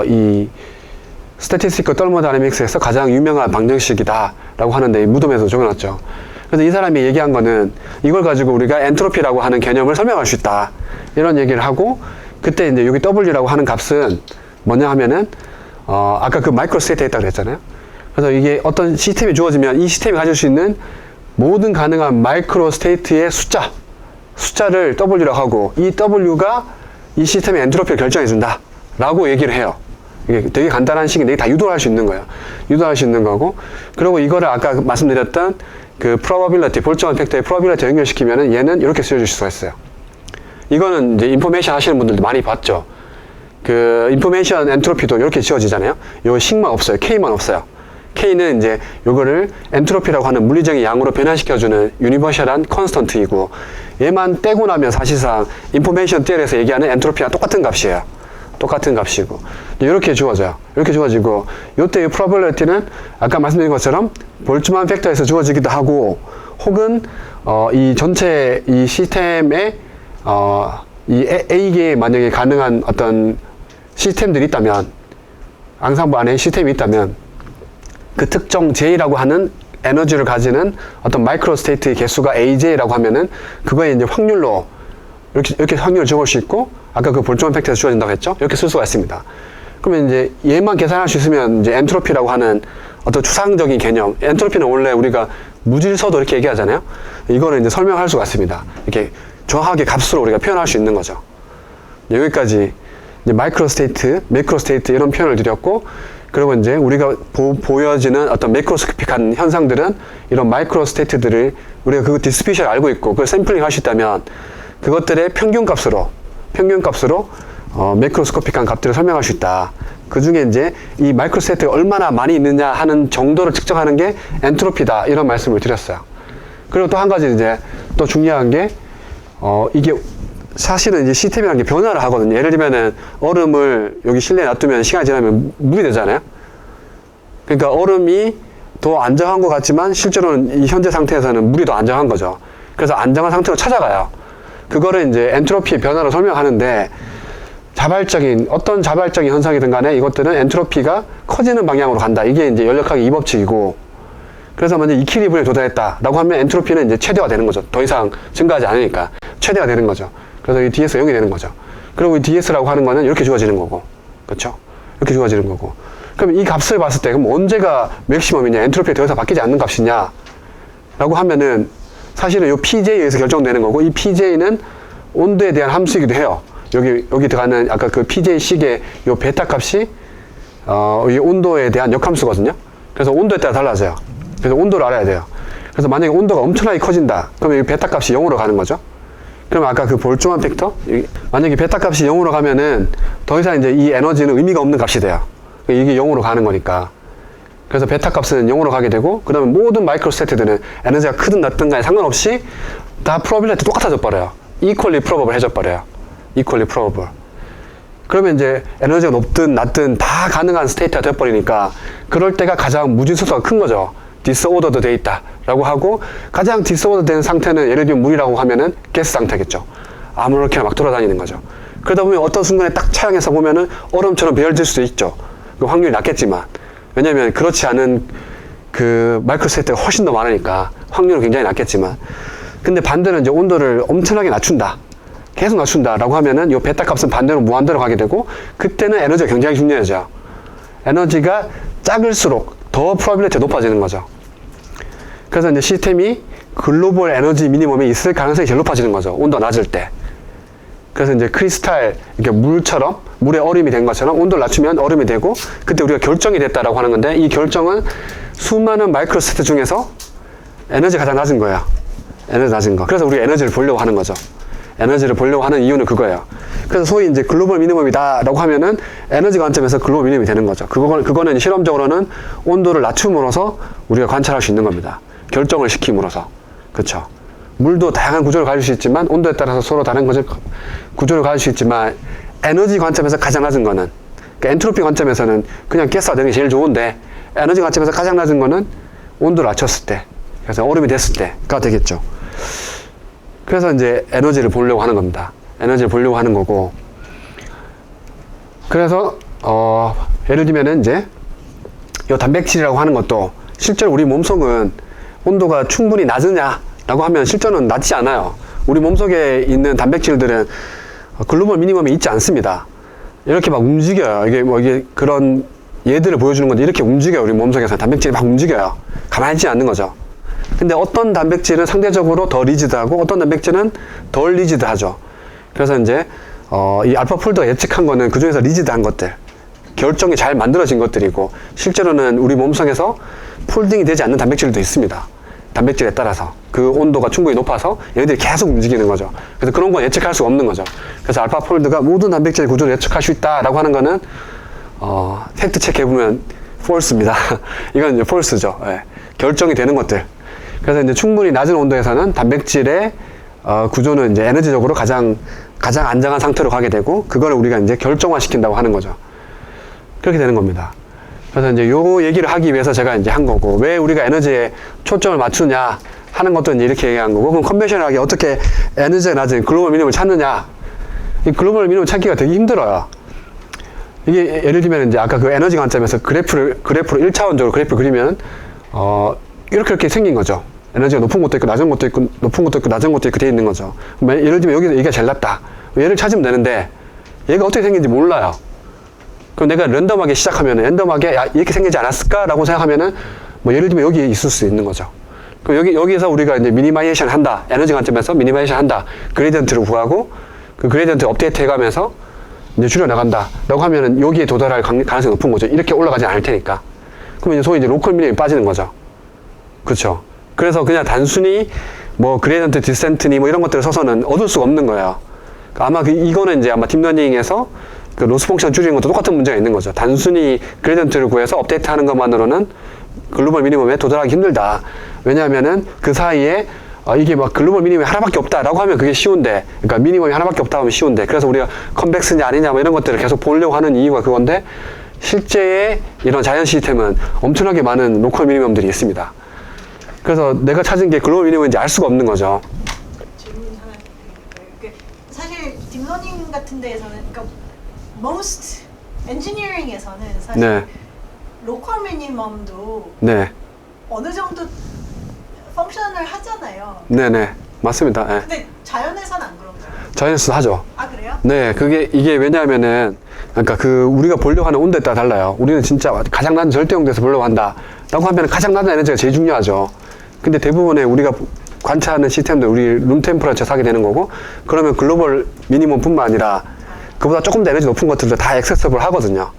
이 스태티스티컬 더모다이내믹스에서 가장 유명한 방정식이다 라고 하는데, 이 무덤에서 적어놨죠. 그래서 이 사람이 얘기한 거는 이걸 가지고 우리가 엔트로피라고 하는 개념을 설명할 수 있다, 이런 얘기를 하고, 그때 이제 여기 W라고 하는 값은 뭐냐 하면은 아까 그 마이크로 스테이트에 있다고 그랬잖아요. 그래서 이게 어떤 시스템이 주어지면 이 시스템이 가질 수 있는 모든 가능한 마이크로 스테이트의 숫자를 W라고 하고, 이 W가 이 시스템의 엔트로피를 결정해 준다 라고 얘기를 해요. 이게 되게 간단한 식인데 다 유도할 수 있는 거예요. 유도할 수 있는 거고, 그리고 이거를 아까 말씀드렸던 그 probability, 볼츠만 팩터의 probability 연결시키면은 얘는 이렇게 쓰여줄 수가 있어요. 이거는 이제 인포메이션 하시는 분들도 많이 봤죠. 그 인포메이션 엔트로피도 이렇게 지어지잖아요. 요 식만 없어요. K만 없어요. K는 이제 요거를 엔트로피라고 하는 물리적인 양으로 변환시켜주는 유니버셜한 컨스턴트이고, 얘만 떼고 나면 사실상 인포메이션 티어리에서 얘기하는 엔트로피와 똑같은 값이에요. 똑같은 값이고, 이렇게 주어져요. 이렇게 주어지고, 요때 이 probability는 아까 말씀드린 것처럼 볼츠만 팩터에서 주어지기도 하고, 혹은 이 전체 이 시스템에 이 A개의 만약에 가능한 어떤 시스템들이 있다면, 앙상블 안에 시스템이 있다면, 그 특정 J라고 하는 에너지를 가지는 어떤 마이크로 스테이트의 개수가 AJ라고 하면은, 그거에 이제 확률로, 이렇게 확률을 적을 수 있고, 아까 그 볼츠만 팩터에서 주어진다고 했죠? 이렇게 쓸 수가 있습니다. 그러면 이제 얘만 계산할 수 있으면 이제 엔트로피라고 하는 어떤 추상적인 개념, 엔트로피는 원래 우리가 무질서도 이렇게 얘기하잖아요? 이거를 이제 설명할 수가 있습니다. 이렇게 정확하게 값으로 우리가 표현할 수 있는 거죠. 여기까지 이제 마이크로 스테이트, 매크로 스테이트 이런 표현을 드렸고, 그리고 이제 우리가 보여지는 어떤 매크로스코픽한 현상들은 이런 마이크로 스테이트들을 우리가 그 디스트리뷰션을 알고 있고, 그걸 샘플링 할 수 있다면 그것들의 평균값으로 매크로스코픽한 값들을 설명할 수 있다. 그 중에 이제 이 마이크로 스테이트가 얼마나 많이 있느냐 하는 정도를 측정하는 게 엔트로피다, 이런 말씀을 드렸어요. 그리고 또 한 가지 이제 또 중요한 게 이게 사실은 이제 시스템이라는 게 변화를 하거든요. 예를 들면은 얼음을 여기 실내에 놔두면 시간이 지나면 물이 되잖아요. 그러니까 얼음이 더 안정한 것 같지만 실제로는 이 현재 상태에서는 물이 더 안정한 거죠. 그래서 안정한 상태로 찾아가요. 그거를 이제 엔트로피의 변화로 설명하는데, 어떤 자발적인 현상이든 간에 이것들은 엔트로피가 커지는 방향으로 간다. 이게 이제 연력학의 2법칙이고, 그래서 만약 이퀴리브리엄에 도달했다라고 하면 엔트로피는 이제 최대화 되는 거죠. 더 이상 증가하지 않으니까 최대화 되는 거죠. 그래서 이 DS 0이 되는 거죠. 그리고 이 DS라고 하는 거는 이렇게 주어지는 거고, 그렇죠? 이렇게 주어지는 거고. 그럼 이 값을 봤을 때, 그럼 언제가 맥시멈이냐, 엔트로피가 더 이상 바뀌지 않는 값이냐 라고 하면은, 사실은 이 PJ에 의해서 결정되는 거고, 이 PJ는 온도에 대한 함수이기도 해요. 여기 들어가는 아까 그 PJ식의 이 베타 값이 이 온도에 대한 역함수거든요. 그래서 온도에 따라 달라져요. 그래서 온도를 알아야 돼요. 그래서 만약에 온도가 엄청나게 커진다, 그러면 이 베타 값이 0으로 가는 거죠. 그럼 아까 그 볼츠만 팩터, 만약에 베타 값이 0으로 가면은 더 이상 이제 이 에너지는 의미가 없는 값이 돼요. 이게 0으로 가는 거니까. 그래서 베타 값은 0으로 가게 되고, 그 다음에 모든 마이크로 스테이트들은 에너지가 크든 낮든 간에 상관없이 다 프로빌리티 똑같아져 버려요. equally probable 해져 버려요. equally probable. 그러면 이제 에너지가 높든 낮든 다 가능한 스테이트가 돼버리니까, 그럴 때가 가장 무질서도가 큰 거죠. disordered 돼 있다 라고 하고, 가장 disordered 된 상태는 예를 들면 물이라고 하면은 가스 상태겠죠. 아무렇게나 막 돌아다니는 거죠. 그러다 보면 어떤 순간에 딱 차량에서 보면은 얼음처럼 배열될 수도 있죠. 그 확률이 낮겠지만, 왜냐면 그렇지 않은 그 마이크로 스테이트가 훨씬 더 많으니까 확률은 굉장히 낮겠지만, 근데 반대로 이제 온도를 엄청나게 낮춘다, 계속 낮춘다 라고 하면은 이 베타 값은 반대로 무한대로 가게 되고, 그때는 에너지가 굉장히 중요해져요. 에너지가 작을수록 더 프로빌리티가 높아지는 거죠. 그래서 이제 시스템이 글로벌 에너지 미니멈에 있을 가능성이 제일 높아지는 거죠. 온도가 낮을 때. 그래서 이제 크리스탈, 이렇게 물처럼, 물에 얼음이 된 것처럼 온도를 낮추면 얼음이 되고, 그때 우리가 결정이 됐다라고 하는 건데, 이 결정은 수많은 마이크로 스테이트 중에서 에너지가 가장 낮은 거예요. 에너지 낮은 거. 그래서 우리가 에너지를 보려고 하는 거죠. 에너지를 보려고 하는 이유는 그거예요. 그래서 소위 이제 글로벌 미니멈이다라고 하면은 에너지 관점에서 글로벌 미니멈이 되는 거죠. 그거는 실험적으로는 온도를 낮춤으로써 우리가 관찰할 수 있는 겁니다. 결정을 시킴으로써. 그쵸. 물도 다양한 구조를 가질 수 있지만 온도에 따라서 서로 다른 구조를 가질 수 있지만 에너지 관점에서 가장 낮은 거는 그러니까 엔트로피 관점에서는 그냥 가스화되는 게 제일 좋은데 에너지 관점에서 가장 낮은 거는 온도를 낮췄을 때 그래서 얼음이 됐을 때가 되겠죠. 그래서 이제 에너지를 보려고 하는 겁니다. 에너지를 보려고 하는 거고 그래서 예를 들면은 이제 이 단백질이라고 하는 것도 실제로 우리 몸속은 온도가 충분히 낮으냐라고 하면 실제로는 낮지 않아요. 우리 몸속에 있는 단백질들은 글로벌 미니멈이 있지 않습니다. 이렇게 막 움직여요. 이게 그런 예들을 보여주는 건데 이렇게 움직여요. 우리 몸속에서 단백질이 막 움직여요. 가만히 있지 않는 거죠. 근데 어떤 단백질은 상대적으로 더 리지드하고 어떤 단백질은 덜 리지드하죠. 그래서 이제 이 알파 폴드가 예측한 거는 그 중에서 리지드한 것들, 결정이 잘 만들어진 것들이고 실제로는 우리 몸속에서 폴딩이 되지 않는 단백질도 있습니다. 단백질에 따라서 그 온도가 충분히 높아서 얘네들이 계속 움직이는 거죠. 그래서 그런 건 예측할 수가 없는 거죠. 그래서 알파 폴드가 모든 단백질의 구조를 예측할 수 있다라고 하는 거는 팩트 체크해보면 false입니다. 이건 이제 false죠. 예. 결정이 되는 것들. 그래서 이제 충분히 낮은 온도에서는 단백질의 구조는 이제 에너지적으로 가장 안정한 상태로 가게 되고 그거를 우리가 이제 결정화시킨다고 하는 거죠. 그렇게 되는 겁니다. 그래서 이제 요 얘기를 하기 위해서 제가 이제 한 거고 왜 우리가 에너지에 초점을 맞추냐 하는 것도 이제 이렇게 얘기한 거고 그럼 컨벤셔널하게 어떻게 에너지가 낮은 글로벌 미니멈을 찾느냐 이 글로벌 미니멈 찾기가 되게 힘들어요. 이게 예를 들면 이제 아까 그 에너지 관점에서 그래프로 1차원적으로 그래프 그리면 이렇게 생긴 거죠. 에너지가 높은 것도 있고 낮은 것도 있고 높은 것도 있고 낮은 것도 있고 돼 있는 거죠. 예를 들면 여기서 얘가 제일 낮다. 얘를 찾으면 되는데 얘가 어떻게 생긴지 몰라요. 그럼 내가 랜덤하게 시작하면은 랜덤하게 야, 이렇게 생기지 않았을까라고 생각하면은 뭐 예를 들면 여기 있을 수 있는 거죠. 그럼 여기서 우리가 이제 미니마이제이션 한다. 에너지 관점에서 미니마이제이션 한다. 그레디언트를 구하고 그 그레디언트 업데이트 해가면서 이제 줄여나간다. 라고 하면은 여기에 도달할 가능성이 높은 거죠. 이렇게 올라가지 않을 테니까. 그러면 소위 이제 로컬 미니멈이 빠지는 거죠. 그렇죠. 그래서 그냥 단순히 뭐 그레디언트 디센트니 뭐 이런 것들을 써서는 얻을 수가 없는 거예요. 아마 이거는 이제 아마 딥러닝에서 그 로스 펑션 줄이는 것도 똑같은 문제가 있는 거죠. 단순히 그레디언트를 구해서 업데이트 하는 것만으로는 글로벌 미니멈에 도달하기 힘들다. 왜냐하면은 그 사이에 이게 막 글로벌 미니멈이 하나밖에 없다라고 하면 그게 쉬운데, 그러니까 미니멈이 하나밖에 없다 하면 쉬운데, 그래서 우리가 컨벡스냐 아니냐 뭐 이런 것들을 계속 보려고 하는 이유가 그건데, 실제의 이런 자연 시스템은 엄청나게 많은 로컬 미니멈들이 있습니다. 그래서 내가 찾은 게 글로벌 미니멈인지 알 수가 없는 거죠. 질문 하나 드릴게요. 사실 딥러닝 같은 데에서는, 그러니까 most 엔지니어링에서는 사실 네. 로컬 미니멈도 네. 어느 정도 펑션을 하잖아요. 네네. 맞습니다. 네. 근데 자연에서는 안 그런가요? 자연에서 하죠. 아, 그래요? 네. 이게 왜냐하면은, 그러니까 우리가 보려고 하는 온도에 따라 달라요. 우리는 진짜 가장 낮은 절대 온도에서 보려고 한다. 라고 하면 가장 낮은 에너지가 제일 중요하죠. 근데 대부분의 우리가 관찰하는 시스템들, 우리 룸 템퍼러처 하게 되는 거고, 그러면 글로벌 미니멈 뿐만 아니라, 그보다 조금 더 에너지 높은 것들도 다 액세서블 하거든요.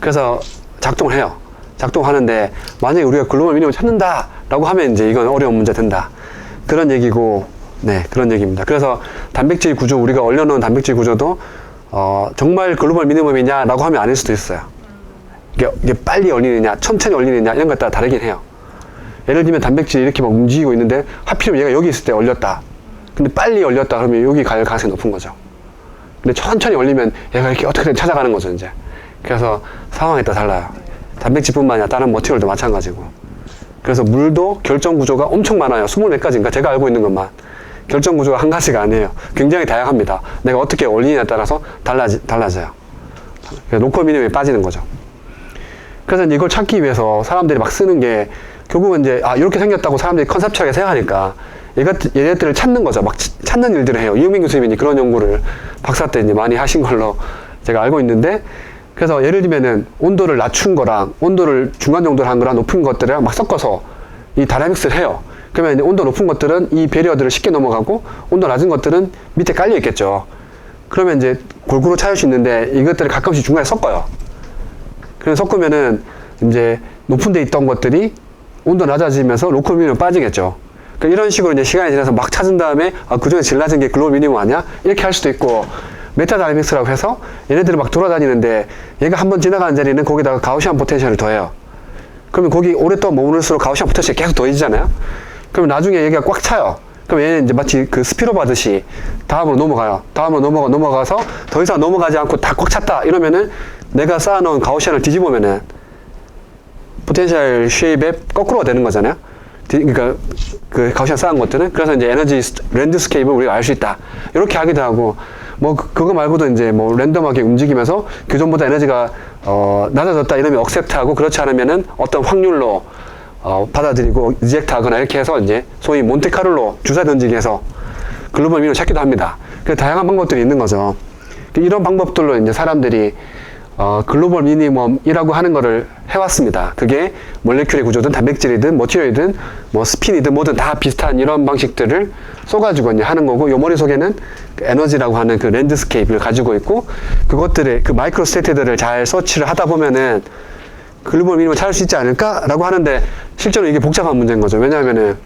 그래서 작동을 해요. 작동하는데, 만약에 우리가 글로벌 미니멈을 찾는다! 라고 하면 이제 이건 어려운 문제 된다. 그런 얘기고, 네, 그런 얘기입니다. 그래서 단백질 구조, 우리가 얼려놓은 단백질 구조도, 정말 글로벌 미니멈이냐? 라고 하면 아닐 수도 있어요. 이게 빨리 얼리느냐, 천천히 얼리느냐, 이런 것 따라 다르긴 해요. 예를 들면 단백질이 이렇게 막 움직이고 있는데, 하필이면 얘가 여기 있을 때 얼렸다. 근데 빨리 얼렸다 그러면 여기 갈 가능성이 높은 거죠. 근데 천천히 얼리면 얘가 이렇게 어떻게든 찾아가는 거죠, 이제. 그래서 상황에 따라 달라요. 단백질뿐만 아니라 다른 머티리얼도 마찬가지고. 그래서 물도 결정 구조가 엄청 많아요. 24가지인가? 그러니까 제가 알고 있는 것만. 결정 구조가 한 가지가 아니에요. 굉장히 다양합니다. 내가 어떻게 얼리냐에 따라서 달라져요. 로컬 미니멈에 빠지는 거죠. 그래서 이걸 찾기 위해서 사람들이 막 쓰는 게 결국은 이제 이렇게 생겼다고 사람들이 컨셉처하게 생각하니까 얘네들을 찾는 거죠. 막 찾는 일들을 해요. 이용민 교수님이 그런 연구를 박사 때 이제 많이 하신 걸로 제가 알고 있는데, 그래서 예를 들면은 온도를 낮춘 거랑 온도를 중간 정도로 한 거랑 높은 것들이랑 막 섞어서 이 다이나믹스를 해요. 그러면 이제 온도 높은 것들은 이 배리어들을 쉽게 넘어가고 온도 낮은 것들은 밑에 깔려 있겠죠. 그러면 이제 골고루 찾을 수 있는데 이것들을 가끔씩 중간에 섞어요. 그래서 섞으면은 이제 높은 데 있던 것들이 온도 낮아지면서 로컬 미니멈 빠지겠죠. 그러니까 이런 식으로 이제 시간이 지나서 막 찾은 다음에 그 중에 제일 낮은 게 글로벌 미니멈 아니야? 이렇게 할 수도 있고, 메타다이내믹스라고 해서 얘네들이 막 돌아다니는데 얘가 한번 지나가는 자리는 거기다가 가우시안 포텐셜을 더해요. 그러면 거기 오랫동안 머무를수록 가우시안 포텐셜이 계속 더해지잖아요. 그러면 나중에 얘가 꽉 차요. 그럼 얘는 이제 마치 그 스피로 받듯이 다음으로 넘어가요. 다음으로 넘어가서 더 이상 넘어가지 않고 다 꽉 찼다 이러면은 내가 쌓아놓은 가우시안을 뒤집으면은 포텐셜 쉐입의 거꾸로가 되는 거잖아요. 그러니까 그 가우시안 쌓은 것들은. 그래서 이제 에너지 랜드스케이프를 우리가 알 수 있다. 이렇게 하기도 하고, 뭐 그거 말고도 이제 뭐 랜덤하게 움직이면서 규전보다 에너지가 낮아졌다 이러면 억셉트하고, 그렇지 않으면은 어떤 확률로 받아들이고 리젝트하거나 이렇게 해서 이제 소위 몬테카를로 주사 던지기 해서 글로벌 미니멈을 찾기도 합니다. 그 다양한 방법들이 있는 거죠. 이런 방법들로 이제 사람들이 글로벌 미니멈이라고 하는 거를 해왔습니다. 그게 몰레큘의 구조든 단백질이든 머티리얼이든 뭐 스핀이든 뭐든 다 비슷한 이런 방식들을 써가지고 이제 하는 거고, 요 머릿속에는 그 에너지라고 하는 그 랜드스케이프를 가지고 있고, 그것들의 그 마이크로 스테이트들을 잘 서치를 하다 보면은 글로벌 미니멈을 찾을 수 있지 않을까라고 하는데, 실제로 이게 복잡한 문제인 거죠. 왜냐하면은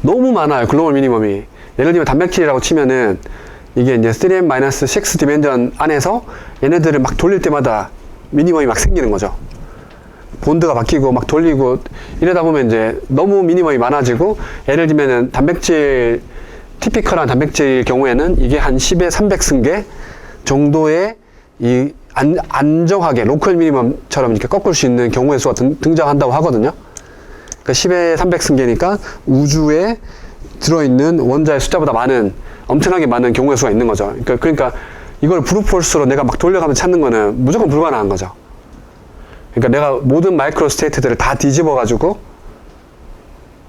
너무 많아요, 글로벌 미니멈이. 예를 들면 단백질이라고 치면은 이게 이제 3n-6 디멘전 안에서 얘네들을 막 돌릴 때마다 미니멈이 막 생기는 거죠. 본드가 바뀌고 막 돌리고 이러다 보면 이제 너무 미니멈이 많아지고, 예를 들면은 단백질, 티피컬한 단백질 경우에는 이게 한 10에 300승계 정도의 이 안정하게 로컬 미니멈처럼 이렇게 꺾을 수 있는 경우의 수가 등장한다고 하거든요. 그러니까 10에 300승계니까 우주에 들어있는 원자의 숫자보다 많은, 엄청나게 많은 경우의 수가 있는 거죠. 그러니까 이걸 브루포스로 내가 막 돌려가면서 찾는 거는 무조건 불가능한 거죠. 그러니까 내가 모든 마이크로 스테이트들을 다 뒤집어가지고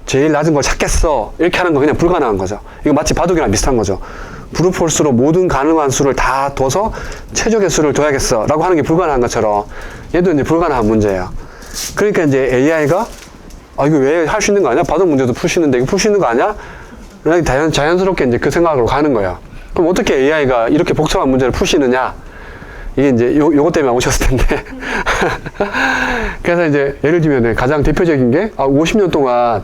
제일 낮은 걸 찾겠어 이렇게 하는 건 그냥 불가능한 거죠. 이거 마치 바둑이랑 비슷한 거죠. 브루포스로 모든 가능한 수를 다 둬서 최적의 수를 둬야겠어 라고 하는 게 불가능한 것처럼 얘도 이제 불가능한 문제예요. 그러니까 이제 AI가 이거 왜 할 수 있는 거 아니야? 바둑 문제도 풀 수 있는데 이거 풀 수 있는 거 아니야? 자연스럽게 이제 그 생각으로 가는 거예요. 그럼 어떻게 AI가 이렇게 복잡한 문제를 풀 수 있느냐? 이게 이제 요것 때문에 오셨을 텐데. 그래서 이제 예를 들면 가장 대표적인 게 50년 동안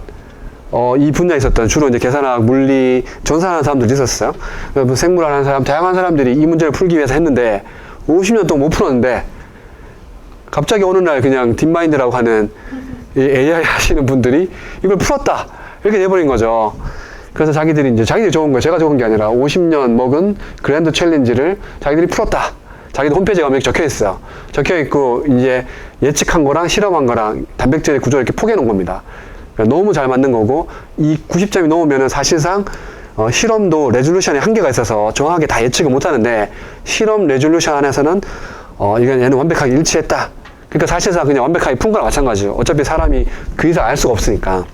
이 분야에 있었던, 주로 이제 계산학, 물리, 전산하는 사람들이 있었어요. 뭐 생물학 하는 사람, 다양한 사람들이 이 문제를 풀기 위해서 했는데 50년 동안 못 풀었는데 갑자기 어느 날 그냥 딥마인드라고 하는 이 AI 하시는 분들이 이걸 풀었다 이렇게 돼버린 거죠. 그래서 자기들이 좋은 거예요. 제가 좋은 게 아니라 50년 먹은 그랜드 챌린지를 자기들이 풀었다. 자기들 홈페이지에 가면 적혀 있어요. 적혀 있고 이제 예측한 거랑 실험한 거랑 단백질의 구조를 이렇게 포개해 놓은 겁니다. 그러니까 너무 잘 맞는 거고, 이 90점이 넘으면은 사실상 실험도 레졸루션에 한계가 있어서 정확하게 다 예측을 못 하는데, 실험 레졸루션 안에서는 얘는 완벽하게 일치했다. 그러니까 사실상 그냥 완벽하게 푼 거랑 마찬가지죠. 어차피 사람이 그 이상 알 수가 없으니까.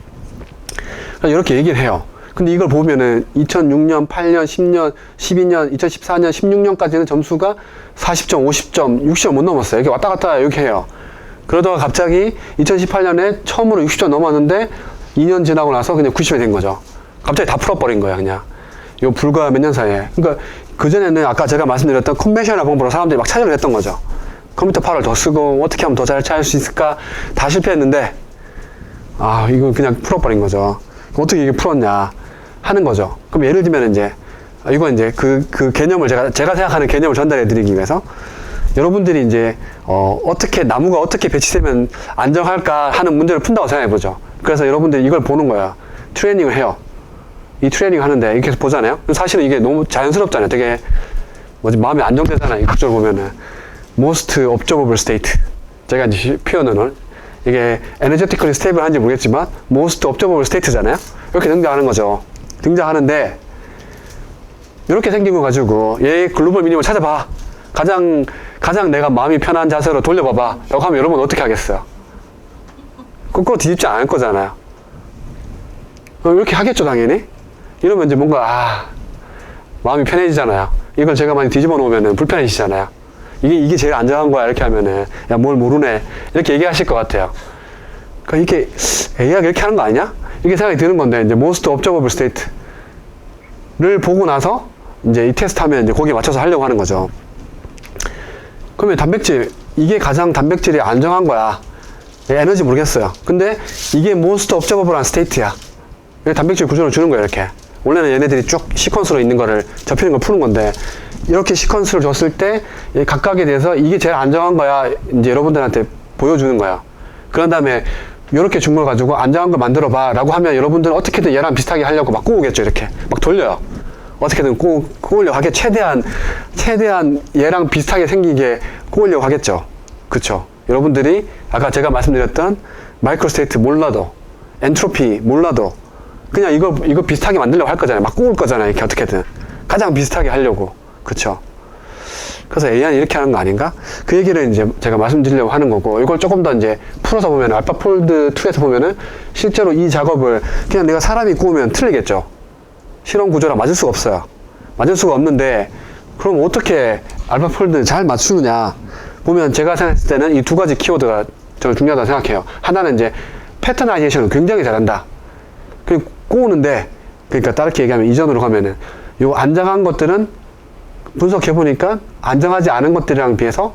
그러니까 이렇게 얘기를 해요. 근데 이걸 보면은 2006년, 8년, 10년, 12년, 2014년, 16년까지는 점수가 40점, 50점, 60점 못 넘었어요. 이렇게 왔다 갔다 이렇게 해요. 그러다가 갑자기 2018년에 처음으로 60점 넘었는데 2년 지나고 나서 그냥 90점이 된 거죠. 갑자기 다 풀어버린 거예요, 그냥. 요 불과 몇 년 사이에. 그러니까 그전에는 아까 제가 말씀드렸던 컨벤셔널 방법으로 사람들이 막 찾으려 했던 거죠. 컴퓨터 파워를 더 쓰고 어떻게 하면 더 잘 찾을 수 있을까 다 실패했는데, 이거 그냥 풀어버린 거죠. 어떻게 이게 풀었냐 하는 거죠. 그럼 예를 들면 이제 이거 이제 그 개념을 제가 생각하는 개념을 전달해 드리기 위해서 여러분들이 이제 어떻게 나무가 어떻게 배치되면 안정할까 하는 문제를 푼다고 생각해 보죠. 그래서 여러분들이 이걸 보는 거야. 트레이닝을 해요. 이 트레이닝 하는데 이렇게 해서 보잖아요. 사실은 이게 너무 자연스럽잖아요. 되게 마음이 안정되잖아요. 이 구조를 보면은 most observable state. 제가 이제 표현을 이게 energetically stable한지 모르겠지만 most observable state잖아요. 이렇게 등장하는 거죠. 등장하는데 이렇게 생긴 거 가지고 얘 글로벌 미니멈을 찾아봐. 가장 내가 마음이 편한 자세로 돌려봐봐 라고 하면 여러분 어떻게 하겠어요? 거꾸로 뒤집지 않을 거잖아요. 이렇게 하겠죠, 당연히. 이러면 이제 뭔가 마음이 편해지잖아요. 이걸 제가 많이 뒤집어 놓으면 불편해지잖아요. 이게 제일 안전한 거야 이렇게 하면은 야 뭘 모르네 이렇게 얘기하실 것 같아요. 그러니까 이게 AI가 이렇게 하는 거 아니냐? 이게 생각이 드는 건데, 이제 most observable state를 보고 나서 이제 이 테스트 하면 이제 거기에 맞춰서 하려고 하는 거죠. 그러면 단백질, 이게 가장 단백질이 안정한 거야. 에너지 모르겠어요. 근데 이게 most observable한 state야. 이렇게 단백질 구조를 주는 거예요, 이렇게. 원래는 얘네들이 쭉 시퀀스로 있는 거를 접히는 걸 푸는 건데, 이렇게 시퀀스를 줬을 때, 각각에 대해서 이게 제일 안정한 거야, 이제 여러분들한테 보여주는 거야. 그런 다음에, 이렇게 준 걸 가지고 안정한 걸 만들어 봐 라고 하면 여러분들은 어떻게든 얘랑 비슷하게 하려고 막 꼬우겠죠, 이렇게. 막 돌려요. 어떻게든 꼬으려고 하게, 최대한 얘랑 비슷하게 생기게 꼬으려고 하겠죠. 그쵸? 여러분들이 아까 제가 말씀드렸던 마이크로스테이트 몰라도, 엔트로피 몰라도, 그냥 이거 비슷하게 만들려고 할 거잖아요. 막 꼬을 거잖아요. 이렇게 어떻게든. 가장 비슷하게 하려고. 그쵸? 그래서 AI는 이렇게 하는 거 아닌가? 그 얘기를 이제 제가 말씀드리려고 하는 거고, 이걸 조금 더 이제 풀어서 보면, 알파폴드 2에서 보면은, 실제로 이 작업을 그냥 내가 사람이 구우면 틀리겠죠? 실험 구조랑 맞을 수가 없어요. 맞을 수가 없는데, 그럼 어떻게 알파폴드 잘 맞추느냐? 보면 제가 생각했을 때는 이 두 가지 키워드가 저는 중요하다고 생각해요. 하나는 이제 패터나이제이션을 굉장히 잘한다. 그리고 꼬우는데, 그러니까 다르게 얘기하면 이전으로 가면은, 요 안정한 것들은 분석해보니까 안정하지 않은 것들이랑 비해서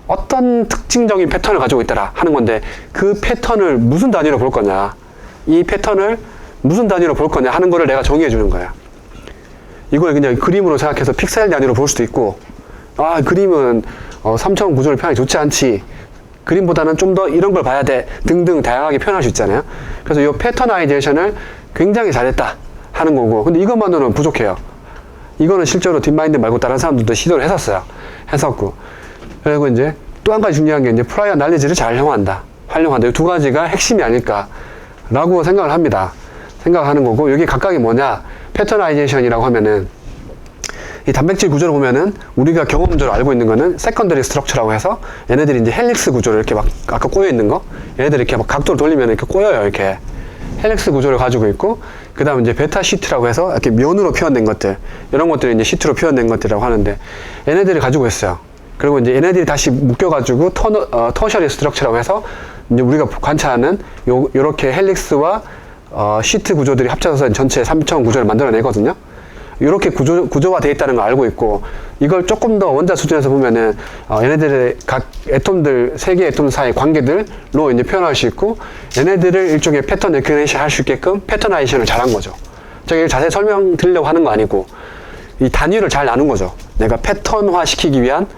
어떤 특징적인 패턴을 가지고 있더라 하는 건데, 그 패턴을 무슨 단위로 볼 거냐, 이 패턴을 무슨 단위로 볼 거냐 하는 거를 내가 정의해 주는 거야. 이걸 그냥 그림으로 생각해서 픽셀 단위로 볼 수도 있고, 아, 그림은 3차원 구조를 표현하기 좋지 않지, 그림보다는 좀 더 이런 걸 봐야 돼 등등 다양하게 표현할 수 있잖아요. 그래서 이 패터나이제이션을 굉장히 잘했다 하는 거고, 근데 이것만으로는 부족해요. 이거는 실제로 딥마인드 말고 다른 사람들도 시도를 했었고, 그리고 이제 또 한 가지 중요한 게 이제 프라이어 날리지를 잘 활용한다. 이 두 가지가 핵심이 아닐까라고 생각을 합니다. 생각하는 거고, 여기 각각이 뭐냐? 패터나이제이션이라고 하면은, 이 단백질 구조를 보면은 우리가 경험적으로 알고 있는 거는 세컨더리 스트럭처라고 해서, 얘네들이 이제 헬릭스 구조를 이렇게 막 아까 꼬여 있는 거, 얘네들이 이렇게 막 각도를 돌리면 이렇게 꼬여요. 이렇게 헬릭스 구조를 가지고 있고, 그 다음 이제 베타 시트라고 해서 이렇게 면으로 표현된 것들, 이런 것들이 이제 시트로 표현된 것들이라고 하는데, 얘네들이 가지고 있어요. 그리고 이제 얘네들이 다시 묶여가지고 터셔리 스트럭처라고 해서, 이제 우리가 관찰하는 요렇게 헬릭스와 시트 구조들이 합쳐져서 전체 3차원 구조를 만들어내거든요. 이렇게 구조화 되어 있다는 걸 알고 있고, 이걸 조금 더 원자 수준에서 보면은 얘네들의 각 애톰들, 세 개의 애톰 사이의 관계들로 이제 표현할 수 있고, 얘네들을 일종의 패턴 레코그니션 할 수 있게끔 패터나이제이션을 잘한 거죠. 제가 이걸 자세히 설명드리려고 하는 거 아니고, 이 단위를 잘 나눈 거죠. 내가 패턴화 시키기 위한,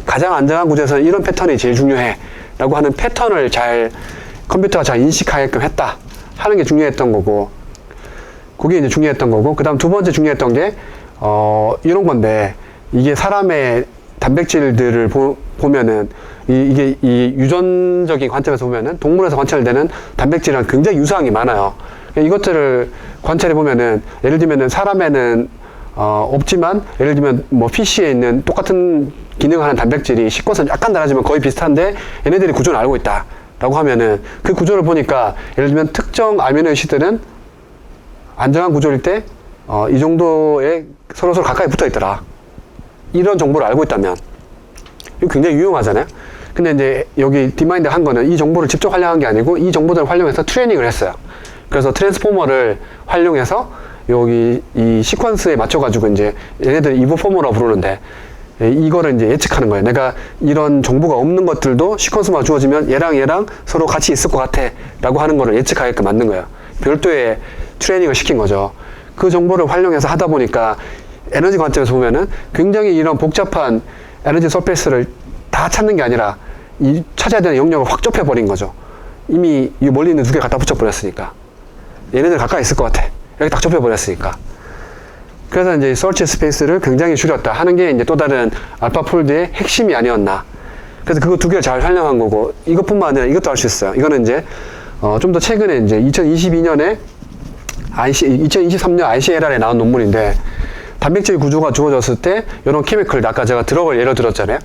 가장 안정한 구조에서는 이런 패턴이 제일 중요해 라고 하는 패턴을 컴퓨터가 잘 인식하게끔 했다 하는 게 중요했던 거고, 그게 이제 중요했던 거고, 그 다음 두 번째 중요했던 게, 이런 건데, 이게 사람의 단백질들을 보면은, 이게 유전적인 관점에서 보면은, 동물에서 관찰되는 단백질이랑 굉장히 유사한 게 많아요. 이것들을 관찰해 보면은, 예를 들면은 사람에는, 없지만, 예를 들면 뭐 피쉬에 있는 똑같은 기능을 하는 단백질이 시퀀스는 약간 다르지만 거의 비슷한데, 얘네들이 구조를 알고 있다 라고 하면은, 그 구조를 보니까, 예를 들면 특정 아미노애시드는 안정한 구조일 때, 이 정도의 서로 가까이 붙어 있더라. 이런 정보를 알고 있다면, 이거 굉장히 유용하잖아요? 근데 이제 여기 딥마인드 한 거는 이 정보를 직접 활용한 게 아니고, 이 정보들을 활용해서 트레이닝을 했어요. 그래서 트랜스포머를 활용해서 여기 이 시퀀스에 맞춰가지고 이제 얘네들 이보포머라고 부르는데, 이거를 이제 예측하는 거예요. 내가 이런 정보가 없는 것들도 시퀀스만 주어지면 얘랑 서로 같이 있을 것 같아 라고 하는 거를 예측하게끔 만든 거예요. 별도의 트레이닝을 시킨 거죠. 그 정보를 활용해서 하다 보니까 에너지 관점에서 보면은 굉장히 이런 복잡한 에너지 서페이스를 다 찾는 게 아니라 찾아야 되는 영역을 확 좁혀버린 거죠. 이미 이 멀리 있는 두 개 갖다 붙여버렸으니까. 얘네들 가까이 있을 것 같아. 여기 딱 좁혀버렸으니까. 그래서 이제 서치 스페이스를 굉장히 줄였다 하는 게 이제 또 다른 알파폴드의 핵심이 아니었나. 그래서 그거 두 개를 잘 활용한 거고, 이것뿐만 아니라 이것도 할 수 있어요. 이거는 이제 좀 더 최근에 이제 2023년 ICLR에 나온 논문인데, 단백질 구조가 주어졌을 때 이런 케미컬, 아까 제가 드럭을 예로 들었잖아요.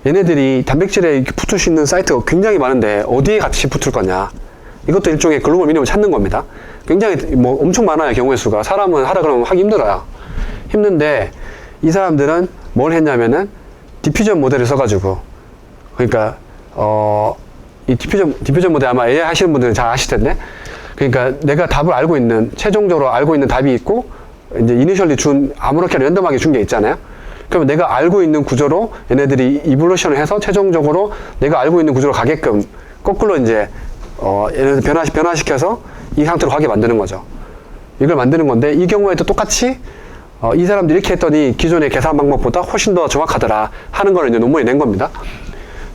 얘네들이 단백질에 붙을 수 있는 사이트가 굉장히 많은데 어디에 같이 붙을 거냐, 이것도 일종의 글로벌 미니멈을 찾는 겁니다. 굉장히 뭐 엄청 많아요. 경우의 수가. 사람은 하라 그러면 하기 힘들어요. 힘든데 이 사람들은 뭘 했냐면은 디퓨전 모델을 써가지고, 그러니까 이 디퓨전 모델 아마 AI 하시는 분들은 잘 아실 텐데, 그러니까 내가 답을 알고 있는, 최종적으로 알고 있는 답이 있고, 이제 이니셜리 준 아무렇게나 랜덤하게 준 게 있잖아요. 그러면 내가 알고 있는 구조로 얘네들이 이볼루션을 해서 최종적으로 내가 알고 있는 구조로 가게끔 거꾸로 이제 얘네들 변화시켜서 이 상태로 가게 만드는 거죠. 이걸 만드는 건데 이 경우에도 똑같이 이 사람들이 이렇게 했더니 기존의 계산 방법보다 훨씬 더 정확하더라 하는 걸 이제 논문에 낸 겁니다.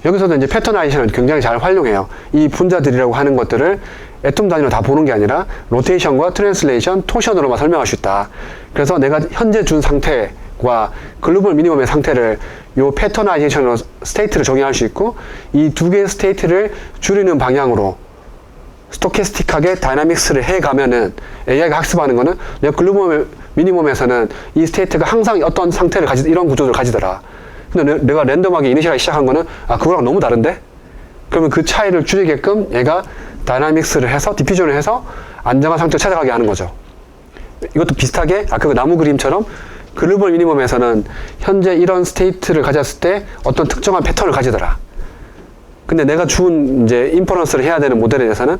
여기서도 이제 패터나이제이션을 굉장히 잘 활용해요. 이 분자들이라고 하는 것들을 애톰 단위로 다 보는 게 아니라 로테이션과 트랜슬레이션, 토션으로만 설명할 수 있다. 그래서 내가 현재 준 상태와 글로벌 미니멈의 상태를 요 패터나이제이션으로 스테이트를 정의할 수 있고 이 두 개의 스테이트를 줄이는 방향으로 스토캐스틱하게 다이나믹스를 해가면은 AI가 학습하는 거는 내가 글로벌 미니멈에서는 이 스테이트가 항상 어떤 상태를 이런 구조를 가지더라. 근데 내가 랜덤하게 이니셜하게 시작한 거는 그거랑 너무 다른데? 그러면 그 차이를 줄이게끔 얘가 다이나믹스를 해서 디퓨전을 해서 안정한 상태로 찾아가게 하는 거죠. 이것도 비슷하게 아까 그 나무 그림처럼 글로벌 미니멈에서는 현재 이런 스테이트를 가졌을 때 어떤 특정한 패턴을 가지더라. 근데 내가 준 이제 인퍼런스를 해야 되는 모델에 대해서는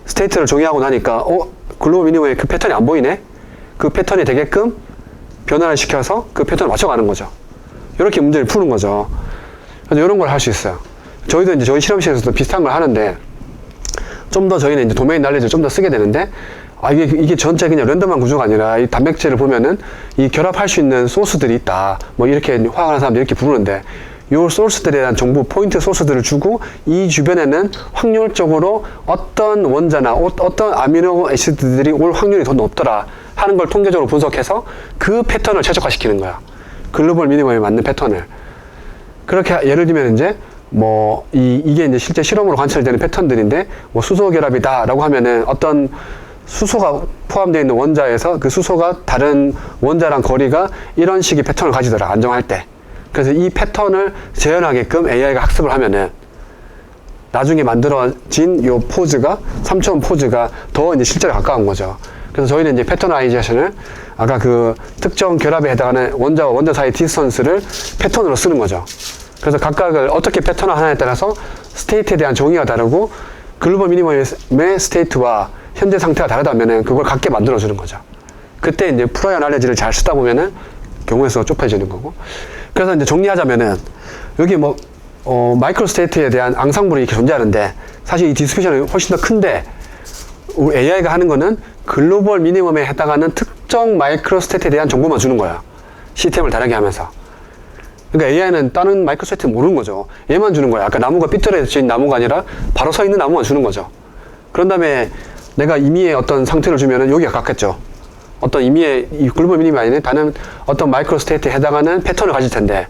스테이트를 정의하고 나니까 글로벌 미니멈에 그 패턴이 안 보이네? 그 패턴이 되게끔 변화를 시켜서 그 패턴을 맞춰가는 거죠. 이렇게 문제를 푸는 거죠. 그래서 이런 걸 할 수 있어요. 저희도 이제 저희 실험실에서도 비슷한 걸 하는데 좀 더 저희는 이제 도메인 날리지를 좀 더 쓰게 되는데 이게 전체 그냥 랜덤한 구조가 아니라 이 단백질을 보면은 이 결합할 수 있는 소스들이 있다. 뭐 이렇게 화학하는 사람들이 이렇게 부르는데 요 소스들에 대한 정보, 포인트 소스들을 주고 이 주변에는 확률적으로 어떤 원자나 어떤 아미노 애시드들이 올 확률이 더 높더라 하는 걸 통계적으로 분석해서 그 패턴을 최적화시키는 거야. 글로벌 미니멈에 맞는 패턴을. 그렇게 예를 들면 이제 이게 이제 실제 실험으로 관찰되는 패턴들인데 수소 결합이다라고 하면은 어떤 수소가 포함되어 있는 원자에서 그 수소가 다른 원자랑 거리가 이런 식의 패턴을 가지더라 안정할 때. 그래서 이 패턴을 재현하게끔 AI가 학습을 하면은 나중에 만들어진 요 포즈가 3차원 포즈가 더 이제 실제로 가까운 거죠. 그래서 저희는 이제 패터나이제이션을 아까 그 특정 결합에 해당하는 원자와 원자 사이 디스턴스를 패턴으로 쓰는 거죠. 그래서 각각을 어떻게 패턴화하냐에 따라서 스테이트에 대한 정의가 다르고 글로벌 미니멈의 스테이트와 현재 상태가 다르다면은 그걸 같게 만들어주는 거죠. 그때 이제 프라이어 날레지를 잘 쓰다 보면은 경우의 수가 좁혀지는 거고. 그래서 이제 정리하자면은 여기 마이크로 스테이트에 대한 앙상블이 이렇게 존재하는데 사실 이 디스피션이 훨씬 더 큰데 우리 AI가 하는 거는 글로벌 미니멈에 해당하는 특정 마이크로 스테이트에 대한 정보만 주는 거야. 시스템을 다르게 하면서. 그러니까 AI는 다른 마이크로 스테이트를 모르는 거죠. 얘만 주는 거야. 아까 나무가 삐뚤어진 나무가 아니라 바로 서 있는 나무만 주는 거죠. 그런 다음에 내가 임의의 어떤 상태를 주면은 여기가 같겠죠. 어떤 임의의 이 글로벌 미니멈이 아니네. 다른 어떤 마이크로 스테이트에 해당하는 패턴을 가질 텐데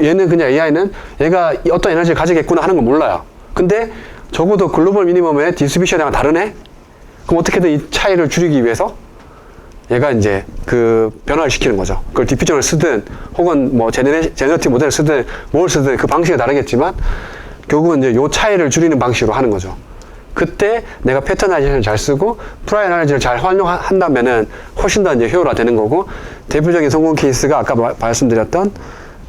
얘는 그냥 AI는 얘가 어떤 에너지를 가지겠구나 하는 걸 몰라요. 근데 적어도 글로벌 미니멈의 디스트리뷰션이랑 다르네? 그럼 어떻게든 이 차이를 줄이기 위해서 얘가 이제 그 변화를 시키는 거죠. 그걸 디퓨전을 쓰든 혹은 제너러티브 모델을 쓰든 뭘 쓰든 그 방식이 다르겠지만 결국은 이제 요 차이를 줄이는 방식으로 하는 거죠. 그때 내가 패터나이제이션을 잘 쓰고 프라이어 날레지를 잘 활용한다면은 훨씬 더 이제 효율화되는 거고 대표적인 성공 케이스가 아까 말씀드렸던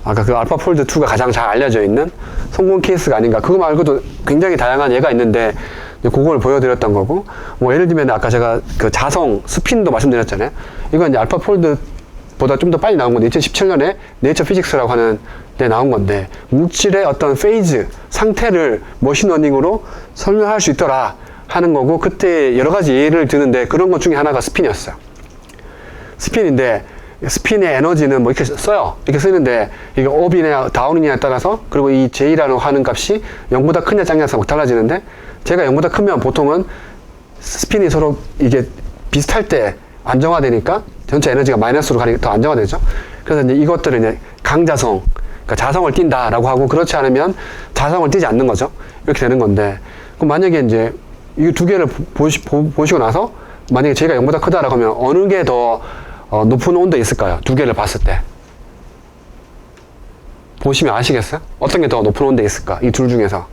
아까 그 알파폴드 2가 가장 잘 알려져 있는 성공 케이스가 아닌가. 그거 말고도 굉장히 다양한 예가 있는데 그걸 보여드렸던 거고 예를 들면 아까 제가 그 자성 스핀도 말씀드렸잖아요. 이건 이제 알파폴드보다 좀 더 빨리 나온 건데 2017년에 네이처 피직스라고 하는 데 나온 건데 물질의 어떤 페이즈 상태를 머신러닝으로 설명할 수 있더라 하는 거고 그때 여러 가지 예를 드는데 그런 것 중에 하나가 스핀이었어요. 스핀인데 스핀의 에너지는 이렇게 써요. 이렇게 쓰는데 이게 업이냐 다운이냐에 따라서 그리고 이 J라는 하는 값이 0보다 크냐 작냐에서 막 달라지는데 제가 0보다 크면 보통은 스핀이 서로 이게 비슷할 때 안정화되니까 전체 에너지가 마이너스로 가니까 더 안정화되죠. 그래서 이제 이것들을 이제 강자성, 그러니까 자성을 띈다라고 하고 그렇지 않으면 자성을 띄지 않는 거죠. 이렇게 되는 건데 그럼 만약에 이제 이 두 개를 보시고 나서 만약에 J가 0보다 크다라고 하면 어느 게 더 높은 온도에 있을까요? 두 개를 봤을 때. 보시면 아시겠어요? 어떤 게 더 높은 온도에 있을까? 이 둘 중에서.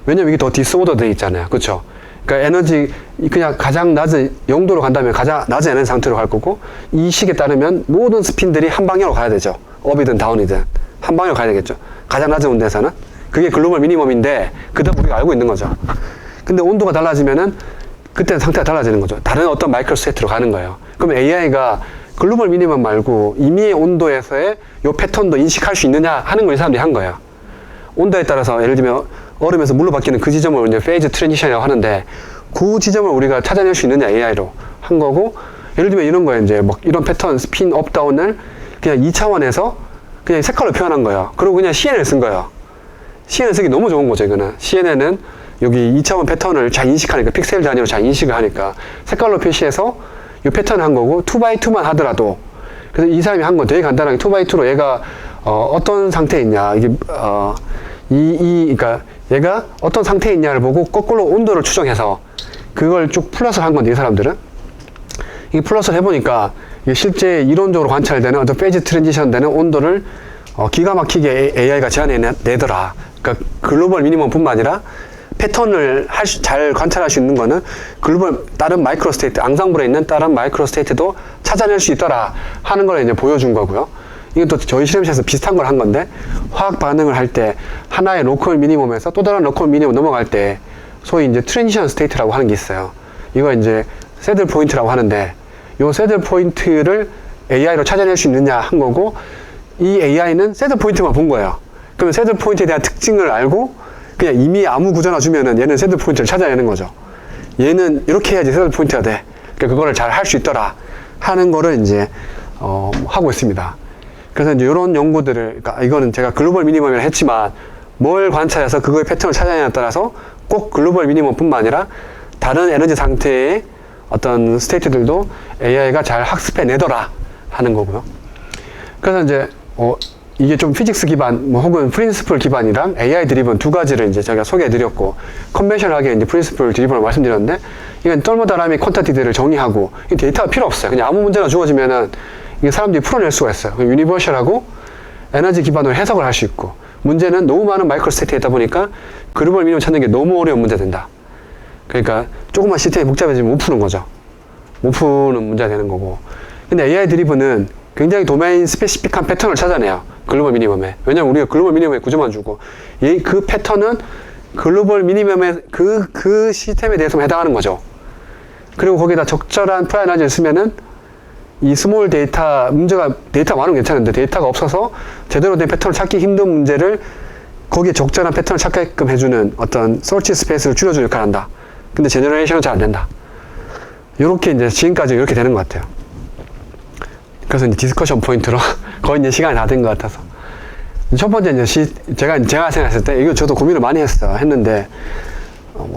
왜냐면 이게 더 디스오더 돼 있잖아요. 그쵸? 그러니까 에너지, 그냥 가장 낮은 0도로 간다면 가장 낮은 에너지 상태로 갈 거고, 이 식에 따르면 모든 스핀들이 한 방향으로 가야 되죠. 업이든 다운이든. 한 방향으로 가야 되겠죠. 가장 낮은 온도에서는. 그게 글로벌 미니멈인데, 그다음 우리가 알고 있는 거죠. 근데 온도가 달라지면은, 그때는 상태가 달라지는 거죠. 다른 어떤 마이크로 스테이트로 가는 거예요. 그럼 AI가 글로벌 미니멈 말고 임의의 온도에서의 요 패턴도 인식할 수 있느냐 하는 걸 이 사람들이 한 거예요. 온도에 따라서 예를 들면 얼음에서 물로 바뀌는 그 지점을 이제 페이즈 트랜지션이라고 하는데 그 지점을 우리가 찾아낼 수 있느냐 AI로 한 거고 예를 들면 이런 거예요. 이제 뭐 이런 패턴 스핀 업 다운을 그냥 2차원에서 그냥 색깔로 표현한 거예요. 그리고 그냥 CNN을 쓴 거예요. CNN 쓰기 너무 좋은 거죠. 이거는 CNN은 여기 2차원 패턴을 잘 인식하니까 픽셀 단위로 잘 인식을 하니까 색깔로 표시해서 이 패턴을 한 거고 2x2만 하더라도 그래서 이 사람이 한 건 되게 간단하게 2x2로 얘가 어떤 상태에 있냐 이게 그러니까 얘가 어떤 상태에 있냐를 보고 거꾸로 온도를 추정해서 그걸 쭉 플러스를 한 건데 이 사람들은 이 플러스를 해보니까 이게 실제 이론적으로 관찰되는 어떤 페이지 트랜지션 되는 온도를 기가 막히게 AI가 제안해내더라. 그러니까 글로벌 미니멈뿐만 아니라 패턴을 잘 관찰할 수 있는 거는 글로벌 다른 마이크로 스테이트, 앙상블에 있는 다른 마이크로 스테이트도 찾아낼 수 있더라 하는 걸 이제 보여준 거고요. 이건 또 저희 실험실에서 비슷한 걸 한 건데 화학 반응을 할 때 하나의 로컬 미니멈에서 또 다른 로컬 미니멈 넘어갈 때 소위 이제 트랜지션 스테이트라고 하는 게 있어요. 이거 이제 새들 포인트라고 하는데 이 새들 포인트를 AI로 찾아낼 수 있느냐 한 거고 이 AI는 새들 포인트만 본 거예요. 그러면 새들 포인트에 대한 특징을 알고 그냥 이미 아무 구조나 주면은 얘는 새들 포인트를 찾아내는 거죠. 얘는 이렇게 해야지 새들 포인트가 돼. 그러니까 그거를 잘 할 수 있더라 하는 거를 이제 하고 있습니다. 그래서 이제 이런 연구들을 그러니까 이거는 제가 글로벌 미니멈을 했지만 뭘 관찰해서 그거의 패턴을 찾아내냐에 따라서 꼭 글로벌 미니멈뿐만 아니라 다른 에너지 상태의 어떤 스테이트들도 AI가 잘 학습해내더라 하는 거고요. 그래서 이제 이게 좀 피직스 기반 혹은 프린시플 기반이랑 AI 드리븐 두 가지를 이제 제가 소개해드렸고 컨벤셔널하게 이제 프린시플 드리븐을 말씀드렸는데 이건 떨모다라미 퀀터티들을 정의하고 이 데이터가 필요 없어요. 그냥 아무 문제나 주어지면은 이게 사람들이 풀어낼 수가 있어요. 유니버셜하고 에너지 기반으로 해석을 할 수 있고 문제는 너무 많은 마이크로 스테이트에 있다 보니까 글로벌 미니멈 찾는 게 너무 어려운 문제 된다. 그러니까 조금만 시스템이 복잡해지면 못 푸는 거죠. 못 푸는 문제가 되는 거고. 근데 AI 드리븐은 굉장히 도메인 스페시픽한 패턴을 찾아내요. 글로벌 미니멈에. 왜냐면 우리가 글로벌 미니멈의 구조만 주고 그 패턴은 글로벌 미니멈의 그 시스템에 대해서만 해당하는 거죠. 그리고 거기다 적절한 프라이너지를 쓰면은 이 스몰 데이터 데이터가 많으면 괜찮은데 데이터가 없어서 제대로 된 패턴을 찾기 힘든 문제를 거기에 적절한 패턴을 찾게끔 해주는 어떤 서치 스페이스를 줄여주는 역할을 한다. 근데 제너레이션은 잘 안 된다. 요렇게 이제 지금까지 이렇게 되는 것 같아요. 그래서 이제 디스커션 포인트로 거의 이제 시간이 다 된 것 같아서. 첫 번째 이제 제가 생각했을 때 이거 저도 고민을 많이 했는데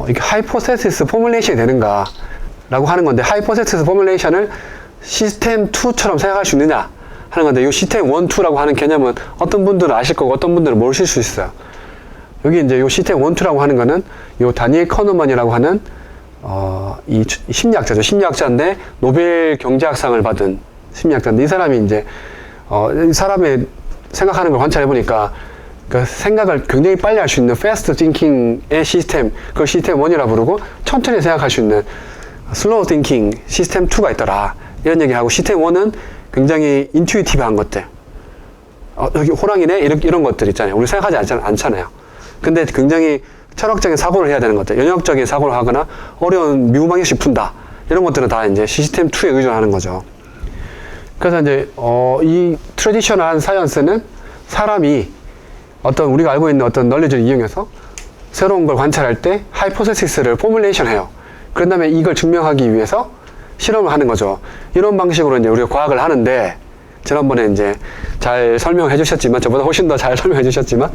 이게 하이포테시스 포뮬레이션이 되는가 라고 하는 건데 하이포테시스 포뮬레이션을 시스템 2처럼 생각할 수 있느냐 하는 건데 이 시스템 1, 2라고 하는 개념은 어떤 분들은 아실 거고 어떤 분들은 모르실 수 있어요. 여기 이제 이 시스템 1, 2라고 하는 거는 이 다니엘 커너먼이라고 하는 이 심리학자죠. 심리학자인데 노벨 경제학상을 받은 심리학자인데 이 사람이 이제 이 사람의 생각하는 걸 관찰해 보니까 그 생각을 굉장히 빨리 할 수 있는 fast thinking의 시스템, 그걸 시스템 1이라 부르고 천천히 생각할 수 있는 slow thinking 시스템 2가 있더라. 이런 얘기하고 시스템 1은 굉장히 인투이티브한 것들. 여기 호랑이네? 이런 것들 있잖아요. 우리 생각하지 않잖아요. 근데 굉장히 철학적인 사고를 해야 되는 것들, 연역적인 사고를 하거나 어려운 미분방정식 푼다. 이런 것들은 다 이제 시스템 2에 의존하는 거죠. 그래서 이제 이 트래디셔널한 사이언스는 사람이 어떤 우리가 알고 있는 어떤 널리지를 이용해서 새로운 걸 관찰할 때 하이포테시스를 포뮬레이션 해요. 그런 다음에 이걸 증명하기 위해서 실험을 하는 거죠. 이런 방식으로 이제 우리가 과학을 하는데 지난번에 이제 잘 설명해 주셨지만 저보다 훨씬 더 잘 설명해 주셨지만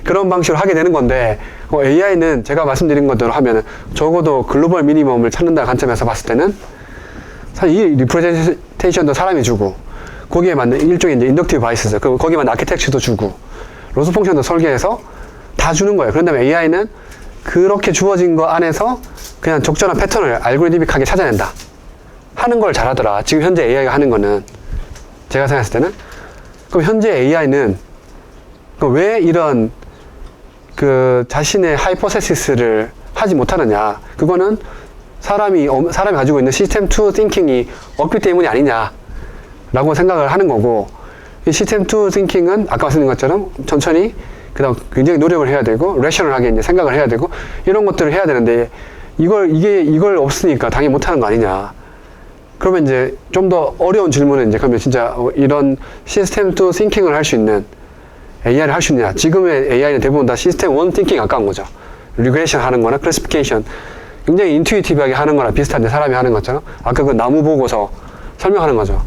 그런 방식으로 하게 되는 건데 AI는 제가 말씀드린 것대로 하면은 적어도 글로벌 미니멈을 찾는다는 관점에서 봤을 때는 사실 이 리프레젠테이션도 사람이 주고 거기에 맞는 일종의 이제 인덕티브 바이스죠. 거기에 맞는 아키텍처도 주고 로스 펑션도 설계해서 다 주는 거예요. 그런 다음에 AI는 그렇게 주어진 거 안에서 그냥 적절한 패턴을 알고리즘ic하게 찾아낸다 하는 걸 잘하더라. 지금 현재 AI가 하는 거는 제가 생각했을 때는 그럼 현재 AI는 왜 이런 그 자신의 하이포테시스를 하지 못하느냐? 그거는 사람이 가지고 있는 시스템 2 띵킹이 없기 때문이 아니냐라고 생각을 하는 거고 이 시스템 2 띵킹은 아까 말씀드린 것처럼 천천히 그다음 굉장히 노력을 해야 되고 레셔널하게 이제 생각을 해야 되고 이런 것들을 해야 되는데 이걸 없으니까 당연히 못하는 거 아니냐? 그러면 이제 좀 더 어려운 질문은 이제 그러면 진짜 이런 시스템 2 띵킹을 할 수 있는 AI를 할 수 있느냐. 지금의 AI는 대부분 다 시스템 원 띵킹 가까운 거죠. 리그레이션 하는 거나 클래시피케이션 굉장히 인투이티브하게 하는 거나 비슷한데 사람이 하는 것처럼 아까 그 나무 보고서 설명하는 거죠.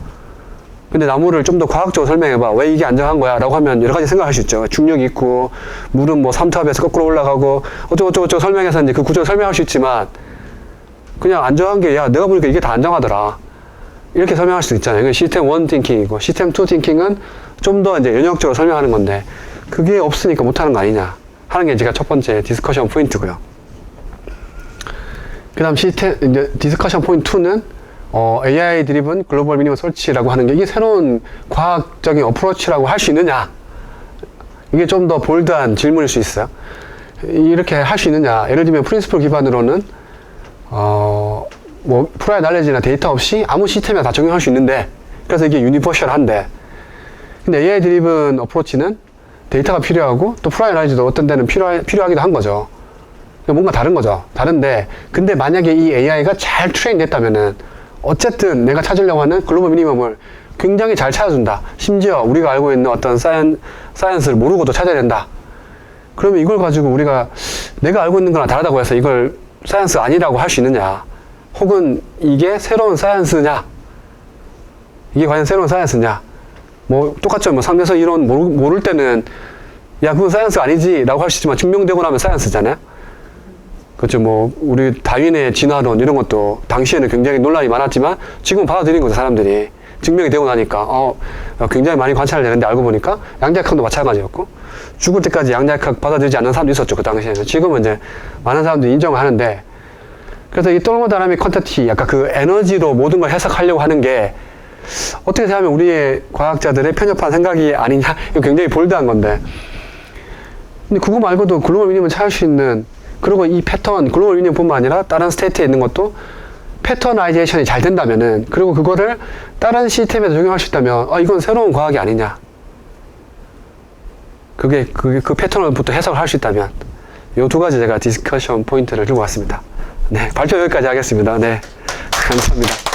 근데 나무를 좀 더 과학적으로 설명해봐. 왜 이게 안정한 거야? 라고 하면 여러 가지 생각할 수 있죠. 중력이 있고 물은 뭐 삼투압에서 거꾸로 올라가고 어쩌고저쩌고 설명해서 이제 그 구조를 설명할 수 있지만 그냥 안정한 게 야 내가 보니까 이게 다 안정하더라. 이렇게 설명할 수도 있잖아요. 이건 시스템 1 띵킹이고 시스템 2 띵킹은 좀 더 이제 연역적으로 설명하는 건데 그게 없으니까 못하는 거 아니냐 하는 게 제가 첫 번째 디스커션 포인트고요. 그 다음 시스템 이제 디스커션 포인트 2는 AI 드리븐 글로벌 미니멈 설치라고 하는 게 이게 새로운 과학적인 어프로치라고 할 수 있느냐 이게 좀 더 볼드한 질문일 수 있어요. 이렇게 할 수 있느냐 예를 들면 프린시플 기반으로는 뭐 프라이어 날레지나 데이터 없이 아무 시스템에 다 적용할 수 있는데 그래서 이게 유니버셜한데 근데 AI 드리븐 어프로치는 데이터가 필요하고 또 프라이어 날레지도 어떤 데는 필요하기도 한 거죠. 뭔가 다른 거죠. 다른데 근데 만약에 이 AI가 잘 트레인 됐다면은 어쨌든 내가 찾으려고 하는 글로벌 미니멈을 굉장히 잘 찾아준다. 심지어 우리가 알고 있는 어떤 사이언스를 모르고도 찾아야 된다. 그러면 이걸 가지고 우리가 내가 알고 있는 거랑 다르다고 해서 이걸 사이언스 아니라고 할 수 있느냐 혹은 이게 새로운 사이언스냐 이게 과연 새로운 사이언스냐 뭐 똑같죠. 뭐 상대성 이론 모를 때는 야 그건 사이언스 아니지 라고 할 수 있지만 증명되고 나면 사이언스잖아요. 그렇죠. 뭐 우리 다윈의 진화론 이런 것도 당시에는 굉장히 논란이 많았지만 지금 받아들인 거죠. 사람들이 증명이 되고 나니까 굉장히 많이 관찰을 되는데 알고 보니까 양자역학도 마찬가지였고 죽을 때까지 양자역학 받아들이지 않는 사람도 있었죠. 그 당시에는. 지금은 이제 많은 사람들이 인정을 하는데 그래서 이 터모다이나믹 퀀티티 약간 그 에너지로 모든 걸 해석하려고 하는 게 어떻게 생각하면 우리의 과학자들의 편협한 생각이 아니냐 이거 굉장히 볼드한 건데 근데 그거 말고도 글로벌 미니멈을 찾을 수 있는 그리고 이 패턴, 글로벌 미니멈뿐만 아니라 다른 스테이트에 있는 것도 패터나이제이션이 잘 된다면은 그리고 그거를 다른 시스템에 적용할 수 있다면 이건 새로운 과학이 아니냐 그 패턴을부터 해석을 할 수 있다면 이 두 가지 제가 디스커션 포인트를 들고 왔습니다. 네, 발표 여기까지 하겠습니다. 네, 감사합니다.